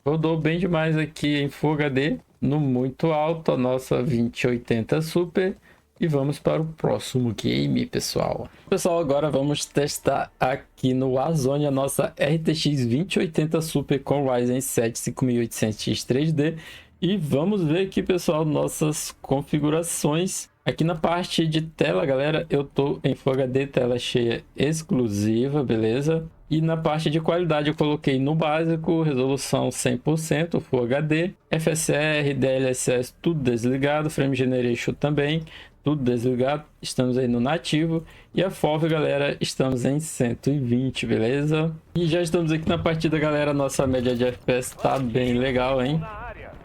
A: Rodou bem demais aqui em Full HD, no muito alto, a nossa 2080 Super. E vamos para o próximo game, pessoal. Pessoal, agora vamos testar aqui no Warzone a nossa RTX 2080 Super com Ryzen 7 5800X 3D. E vamos ver aqui, pessoal, nossas configurações. Aqui na parte de tela, galera, eu tô em Full HD, tela cheia exclusiva, beleza? E na parte de qualidade eu coloquei no básico, resolução 100%, Full HD, FSR, DLSS, tudo desligado, Frame Generation também, tudo desligado. Estamos aí no nativo. E a FOV, galera, estamos em 120, beleza? E já estamos aqui na partida, galera, nossa média de FPS tá bem legal, hein?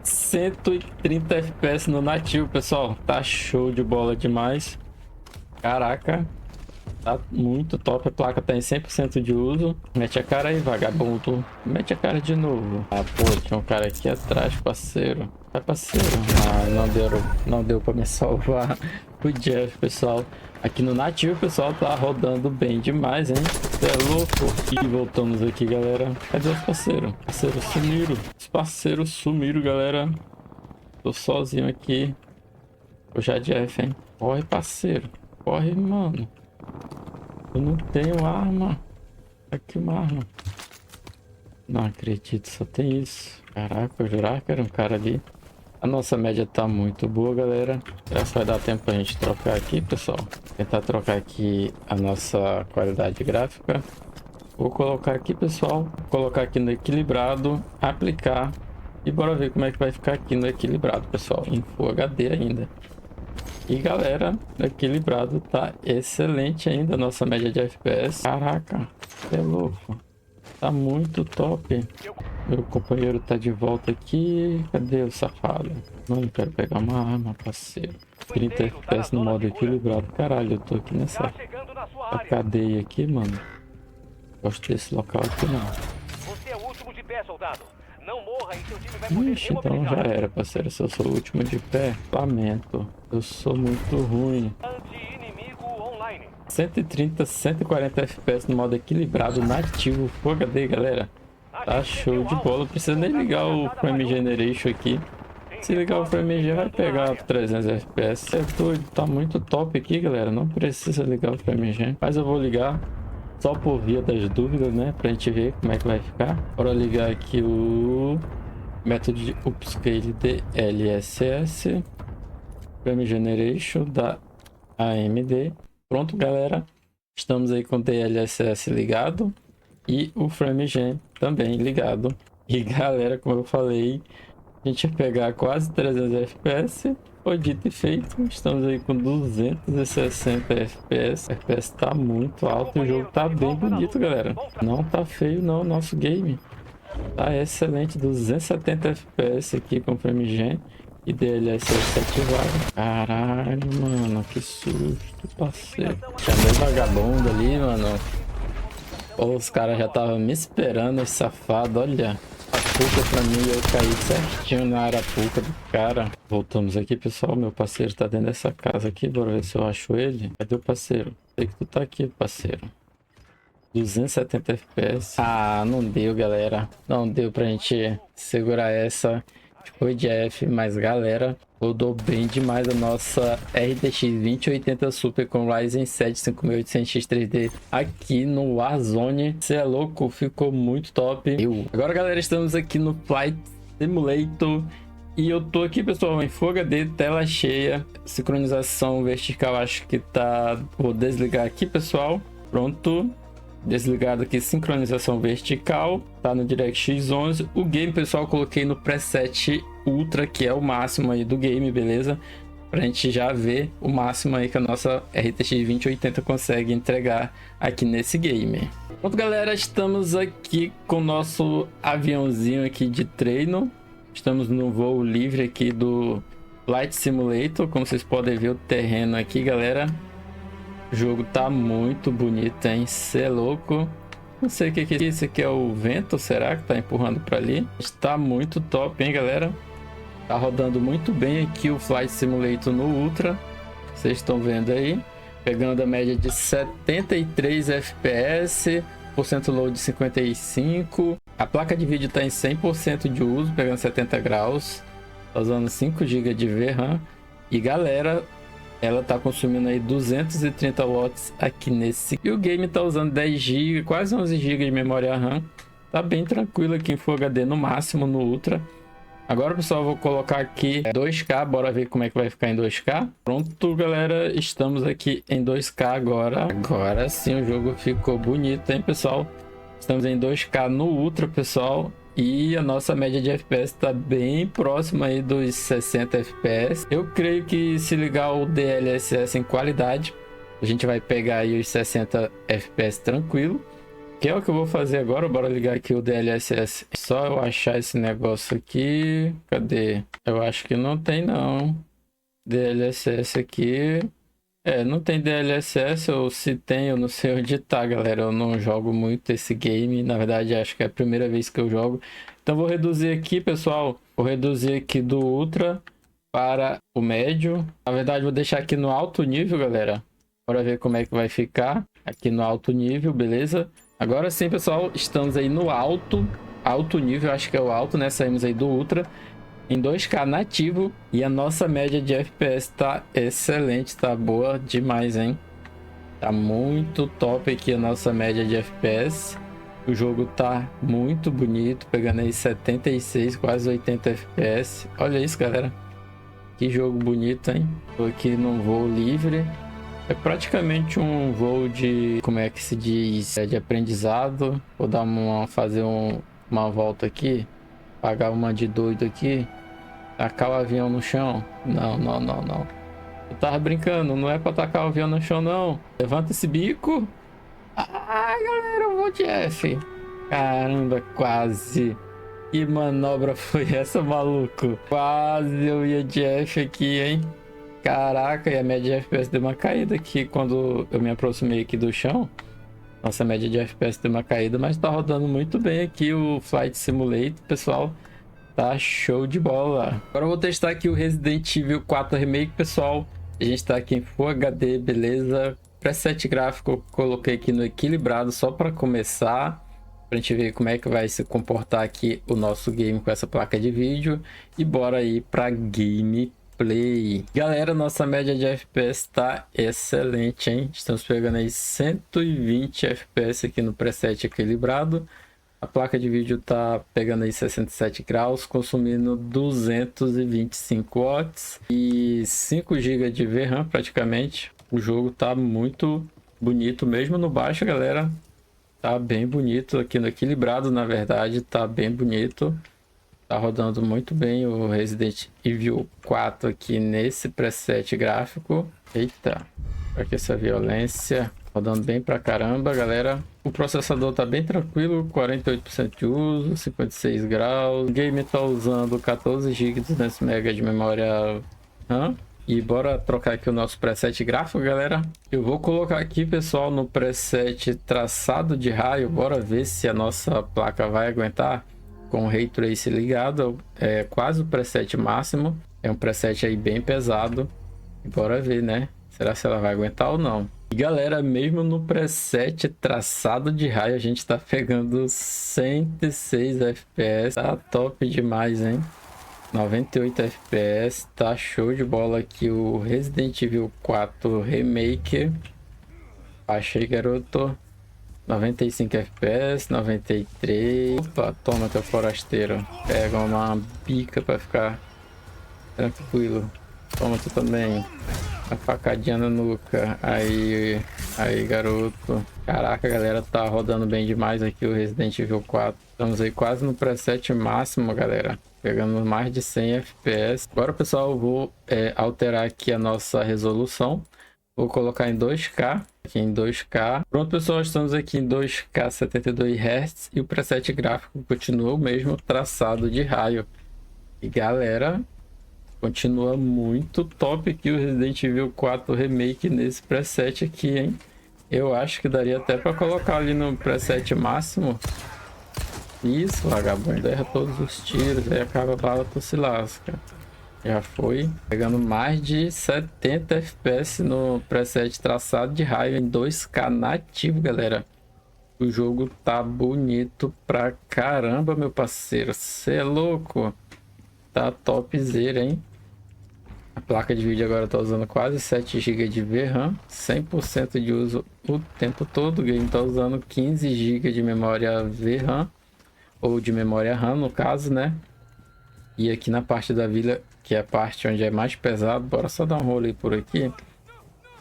A: 130 FPS no nativo, pessoal. Tá show de bola demais. Caraca. Tá muito top, a placa tá em 100% de uso. Mete a cara aí, vagabundo. Mete a cara de novo. Ah, pô, tinha um cara aqui atrás, parceiro. Vai, parceiro. Ah, não deu pra me salvar. O Jeff, pessoal. Aqui no nativo, pessoal, tá rodando bem demais, hein? Você é louco. E voltamos aqui, galera. Cadê os parceiros? Parceiros sumiram. Os parceiros sumiram, galera. Tô sozinho aqui. O já Jeff, hein? Corre, parceiro. Corre, mano. Eu não tenho arma. Aqui uma arma. Não acredito, só tem isso. Caraca, eu jurava que era um cara ali. A nossa média tá muito boa, galera. Será que vai dar tempo pra gente trocar aqui, pessoal? Tentar trocar aqui a nossa qualidade gráfica. Vou colocar aqui, pessoal. Vou colocar aqui no equilibrado. Aplicar. E bora ver como é que vai ficar aqui no equilibrado, pessoal. Em Full HD ainda. E galera, o equilibrado tá excelente ainda. Nossa média de FPS. Caraca, é louco. Tá muito top. Meu companheiro tá de volta aqui. Cadê o safado? Não, quero pegar uma arma, parceiro. 30 FPS no modo equilibrado. Caralho, eu tô aqui nessa cadeia aqui, mano. Gosto desse local aqui, não.
B: Você é o último de pé, soldado. Não morra e seu time vai poder
A: Ixi, então já era, parceiro. Se eu sou o último de pé, lamento. Eu sou muito ruim.
B: Anti-inimigo online.
A: 130, 140 FPS no modo equilibrado, nativo, Full HD, galera. Tá show de bola. Não precisa nem ligar o Frame Generation aqui. Se ligar o Frame G vai pegar 300 FPS. É doido, tá muito top aqui, galera. Não precisa ligar o Frame G. Mas eu vou ligar só por via das dúvidas, né? Pra gente ver como é que vai ficar. Bora ligar aqui o método de Upscale DLSS. Frame Generation da AMD. Pronto, galera. Estamos aí com o DLSS ligado. E o Frame Gen também ligado. E galera, como eu falei, a gente vai pegar quase 300 FPS. Foi dito e feito. Estamos aí com 260 FPS. O FPS tá muito alto e o jogo tá bem bonito, galera. Não tá feio não, nosso game. Tá excelente, 270 FPS aqui com Frame Gen e DLSS ativado. Caralho, mano, que susto, parceiro. Chamei vagabundo ali, mano. Pô, os caras já estavam me esperando, esse safado, olha. Arapuca pra mim, eu caí certinho na arapuca do cara. Voltamos aqui, pessoal. Meu parceiro tá dentro dessa casa aqui. Bora ver se eu acho ele. Cadê o parceiro? Sei que tu tá aqui, parceiro. 270 FPS. Ah, não deu, galera. Não deu pra gente segurar essa. Foi de F, mas galera, rodou bem demais a nossa RTX 2080 Super com Ryzen 7 5800X 3D aqui no Warzone. Você é louco, ficou muito top. Agora, galera, estamos aqui no Flight Simulator e eu tô aqui, pessoal, em Full HD, tela cheia, sincronização vertical, acho que tá... Vou desligar aqui, pessoal. Pronto. Desligado aqui, sincronização vertical, tá no DirectX 11. O game, pessoal, eu coloquei no preset Ultra, que é o máximo aí do game, beleza? Pra gente já ver o máximo aí que a nossa RTX 2080 consegue entregar aqui nesse game. Pronto, galera, estamos aqui com o nosso aviãozinho aqui de treino. Estamos no voo livre aqui do Flight Simulator, como vocês podem ver o terreno aqui, galera. O jogo tá muito bonito, hein? Cê é louco. Não sei o que é isso aqui, é o vento, será que tá empurrando para ali? Está muito top, hein, galera? Tá rodando muito bem aqui o Flight Simulator no Ultra. Vocês estão vendo aí. Pegando a média de 73 FPS, porcento load de 55. A placa de vídeo tá em 100% de uso, pegando 70 graus. Tá usando 5 GB de VRAM. E galera, ela tá consumindo aí 230 watts aqui nesse. E o game tá usando 10 GB, quase 11 GB de memória RAM. Tá bem tranquilo aqui em Full HD no máximo no Ultra. Agora, pessoal, eu vou colocar aqui 2K. Bora ver como é que vai ficar em 2K. Pronto, galera. Estamos aqui em 2K agora. Agora sim o jogo ficou bonito, hein, pessoal? Estamos em 2K no Ultra, pessoal. E a nossa média de FPS está bem próxima aí dos 60 FPS. Eu creio que se ligar o DLSS em qualidade, a gente vai pegar aí os 60 FPS tranquilo. Que é o que eu vou fazer agora. Bora ligar aqui o DLSS. Só eu achar esse negócio aqui. Cadê? Eu acho que não tem não. DLSS aqui. Não tem DLSS, ou se tem, eu não sei onde tá, galera. Eu não jogo muito esse game. Na verdade, acho que é a primeira vez que eu jogo. Então vou reduzir aqui, pessoal. Vou reduzir aqui do Ultra para o médio. Na verdade, vou deixar aqui no alto nível, galera. Bora ver como é que vai ficar aqui no alto nível, beleza? Agora sim, pessoal, estamos aí no alto nível, acho que é o alto, né? Saímos aí do Ultra em 2K nativo e a nossa média de FPS tá excelente, tá boa demais, hein? Tá muito top aqui a nossa média de FPS. O jogo tá muito bonito, pegando aí 76, quase 80 FPS. Olha isso, galera. Que jogo bonito, hein? Tô aqui num voo livre. É praticamente um voo de, como é que se diz, de aprendizado. Vou dar fazer uma volta aqui, pagar uma de doido aqui, tacar o avião no chão. Não, não, não, não. Eu tava brincando, não é pra tacar o avião no chão, não. Levanta esse bico. Ah, galera, eu vou de F. Caramba, quase. Que manobra foi essa, maluco? Quase eu ia de F aqui, hein? Caraca, e a média de FPS deu uma caída aqui quando eu me aproximei aqui do chão. Nossa média de FPS deu uma caída, mas tá rodando muito bem aqui o Flight Simulator, pessoal. Tá show de bola. Agora eu vou testar aqui o Resident Evil 4 Remake, pessoal. A gente tá aqui em Full HD, beleza? Preset gráfico eu coloquei aqui no equilibrado só para começar, pra gente ver como é que vai se comportar aqui o nosso game com essa placa de vídeo. E bora aí pra gameplay. Galera, nossa média de FPS tá excelente, hein? Estamos pegando aí 120 FPS aqui no preset equilibrado. A placa de vídeo tá pegando aí 67 graus, consumindo 225 watts e 5 GB de VRAM praticamente. O jogo tá muito bonito, mesmo no baixo, galera. Tá bem bonito aqui no equilibrado, na verdade, tá bem bonito. Tá rodando muito bem o Resident Evil 4 aqui nesse preset gráfico. Eita, aqui essa violência. Rodando bem pra caramba, galera. O processador tá bem tranquilo, 48% de uso, 56 graus. O game tá usando 14 GB de 200 MB de memória RAM. E bora trocar aqui o nosso preset gráfico, galera. Eu vou colocar aqui, pessoal, no preset traçado de raio. Bora ver se a nossa placa vai aguentar. Com o Ray Trace ligado, é quase o preset máximo. É um preset aí bem pesado. E bora ver, né? Será que ela vai aguentar ou não? E galera, mesmo no preset traçado de raio, a gente tá pegando 106 FPS. Tá top demais, hein? 98 FPS. Tá show de bola aqui o Resident Evil 4 Remake. Achei, garoto. 95 FPS, 93. Opa, toma, teu forasteiro. Pega uma bica pra ficar tranquilo. Toma tu também. A facadinha na nuca. Aí, garoto. Caraca, galera, tá rodando bem demais aqui o Resident Evil 4. Estamos aí quase no preset máximo, galera. Pegando mais de 100 FPS. Agora, pessoal, eu vou alterar aqui a nossa resolução. Vou colocar em 2K, aqui em 2K. Pronto, pessoal, estamos aqui em 2K 72 Hz e o preset gráfico continua o mesmo, traçado de raio. E galera, continua muito top aqui o Resident Evil 4 Remake nesse preset aqui, hein? Eu acho que daria até para colocar ali no preset máximo. Isso, vagabundo, erra todos os tiros, aí acaba a bala, tu se lasca. Já foi pegando mais de 70 FPS no preset traçado de raio em 2K nativo, galera. O jogo tá bonito pra caramba, meu parceiro. Cê é louco. Tá topzera, hein? A placa de vídeo agora tá usando quase 7 GB de VRAM, 100% de uso o tempo todo. O game tá usando 15 GB de memória VRAM, ou de memória RAM no caso, né? E aqui na parte da vila, que é a parte onde é mais pesado, bora só dar um rolê por aqui.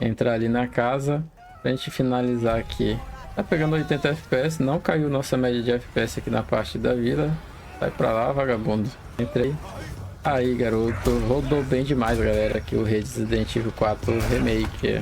A: Entrar ali na casa, pra gente finalizar aqui. Tá pegando 80 FPS, não caiu nossa média de FPS aqui na parte da vila. Sai pra lá, vagabundo. Entrei. Aí, garoto, rodou bem demais, galera, aqui o Resident Evil 4 Remake.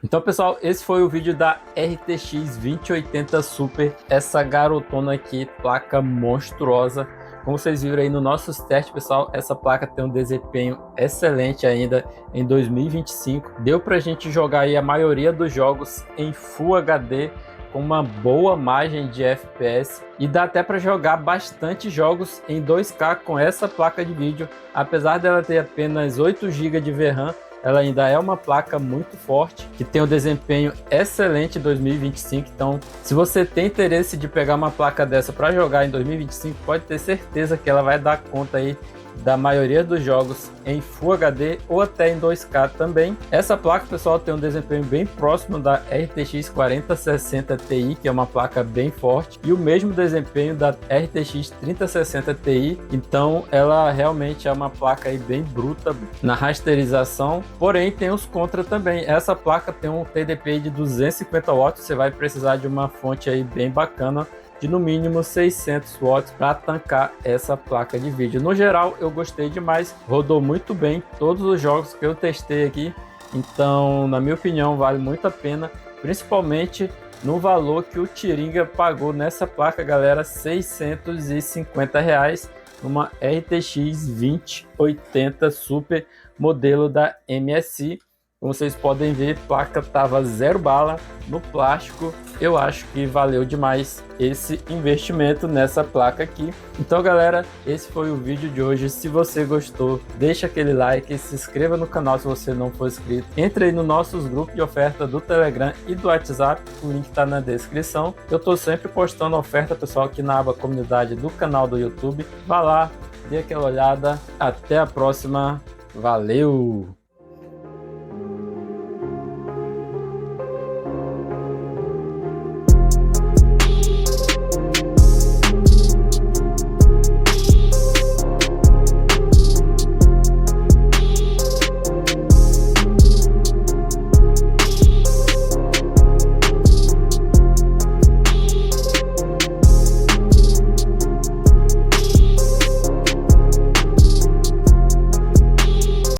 A: Então, pessoal, esse foi o vídeo da RTX 2080 Super. Essa garotona aqui, placa monstruosa. Como vocês viram aí nos nossos testes, pessoal, essa placa tem um desempenho excelente ainda em 2025. Deu pra gente jogar aí a maioria dos jogos em Full HD com uma boa margem de FPS e dá até para jogar bastante jogos em 2K com essa placa de vídeo. Apesar dela ter apenas 8 GB de VRAM, ela ainda é uma placa muito forte, que tem um desempenho excelente em 2025. Então, se você tem interesse de pegar uma placa dessa para jogar em 2025, pode ter certeza que ela vai dar conta aí da maioria dos jogos em Full HD ou até em 2K também. Essa placa, pessoal, tem um desempenho bem próximo da RTX 4060 Ti, que é uma placa bem forte, e o mesmo desempenho da RTX 3060 Ti. Então ela realmente é uma placa aí bem bruta na rasterização, porém tem os contra também. Essa placa tem um TDP de 250 watts, você vai precisar de uma fonte aí bem bacana de no mínimo 600 watts para tancar essa placa de vídeo. No geral, eu gostei demais, rodou muito bem todos os jogos que eu testei aqui, então na minha opinião vale muito a pena, principalmente no valor que o Tiringa pagou nessa placa, galera, R$650 numa RTX 2080 Super modelo da MSI. Como vocês podem ver, a placa tava 0 bala no plástico. Eu acho que valeu demais esse investimento nessa placa aqui. Então, galera, esse foi o vídeo de hoje. Se você gostou, deixa aquele like, se inscreva no canal se você não for inscrito. Entre aí nos nossos grupos de oferta do Telegram e do WhatsApp, o link tá na descrição. Eu tô sempre postando oferta, pessoal, aqui na aba comunidade do canal do YouTube. Vá lá, dê aquela olhada. Até a próxima. Valeu!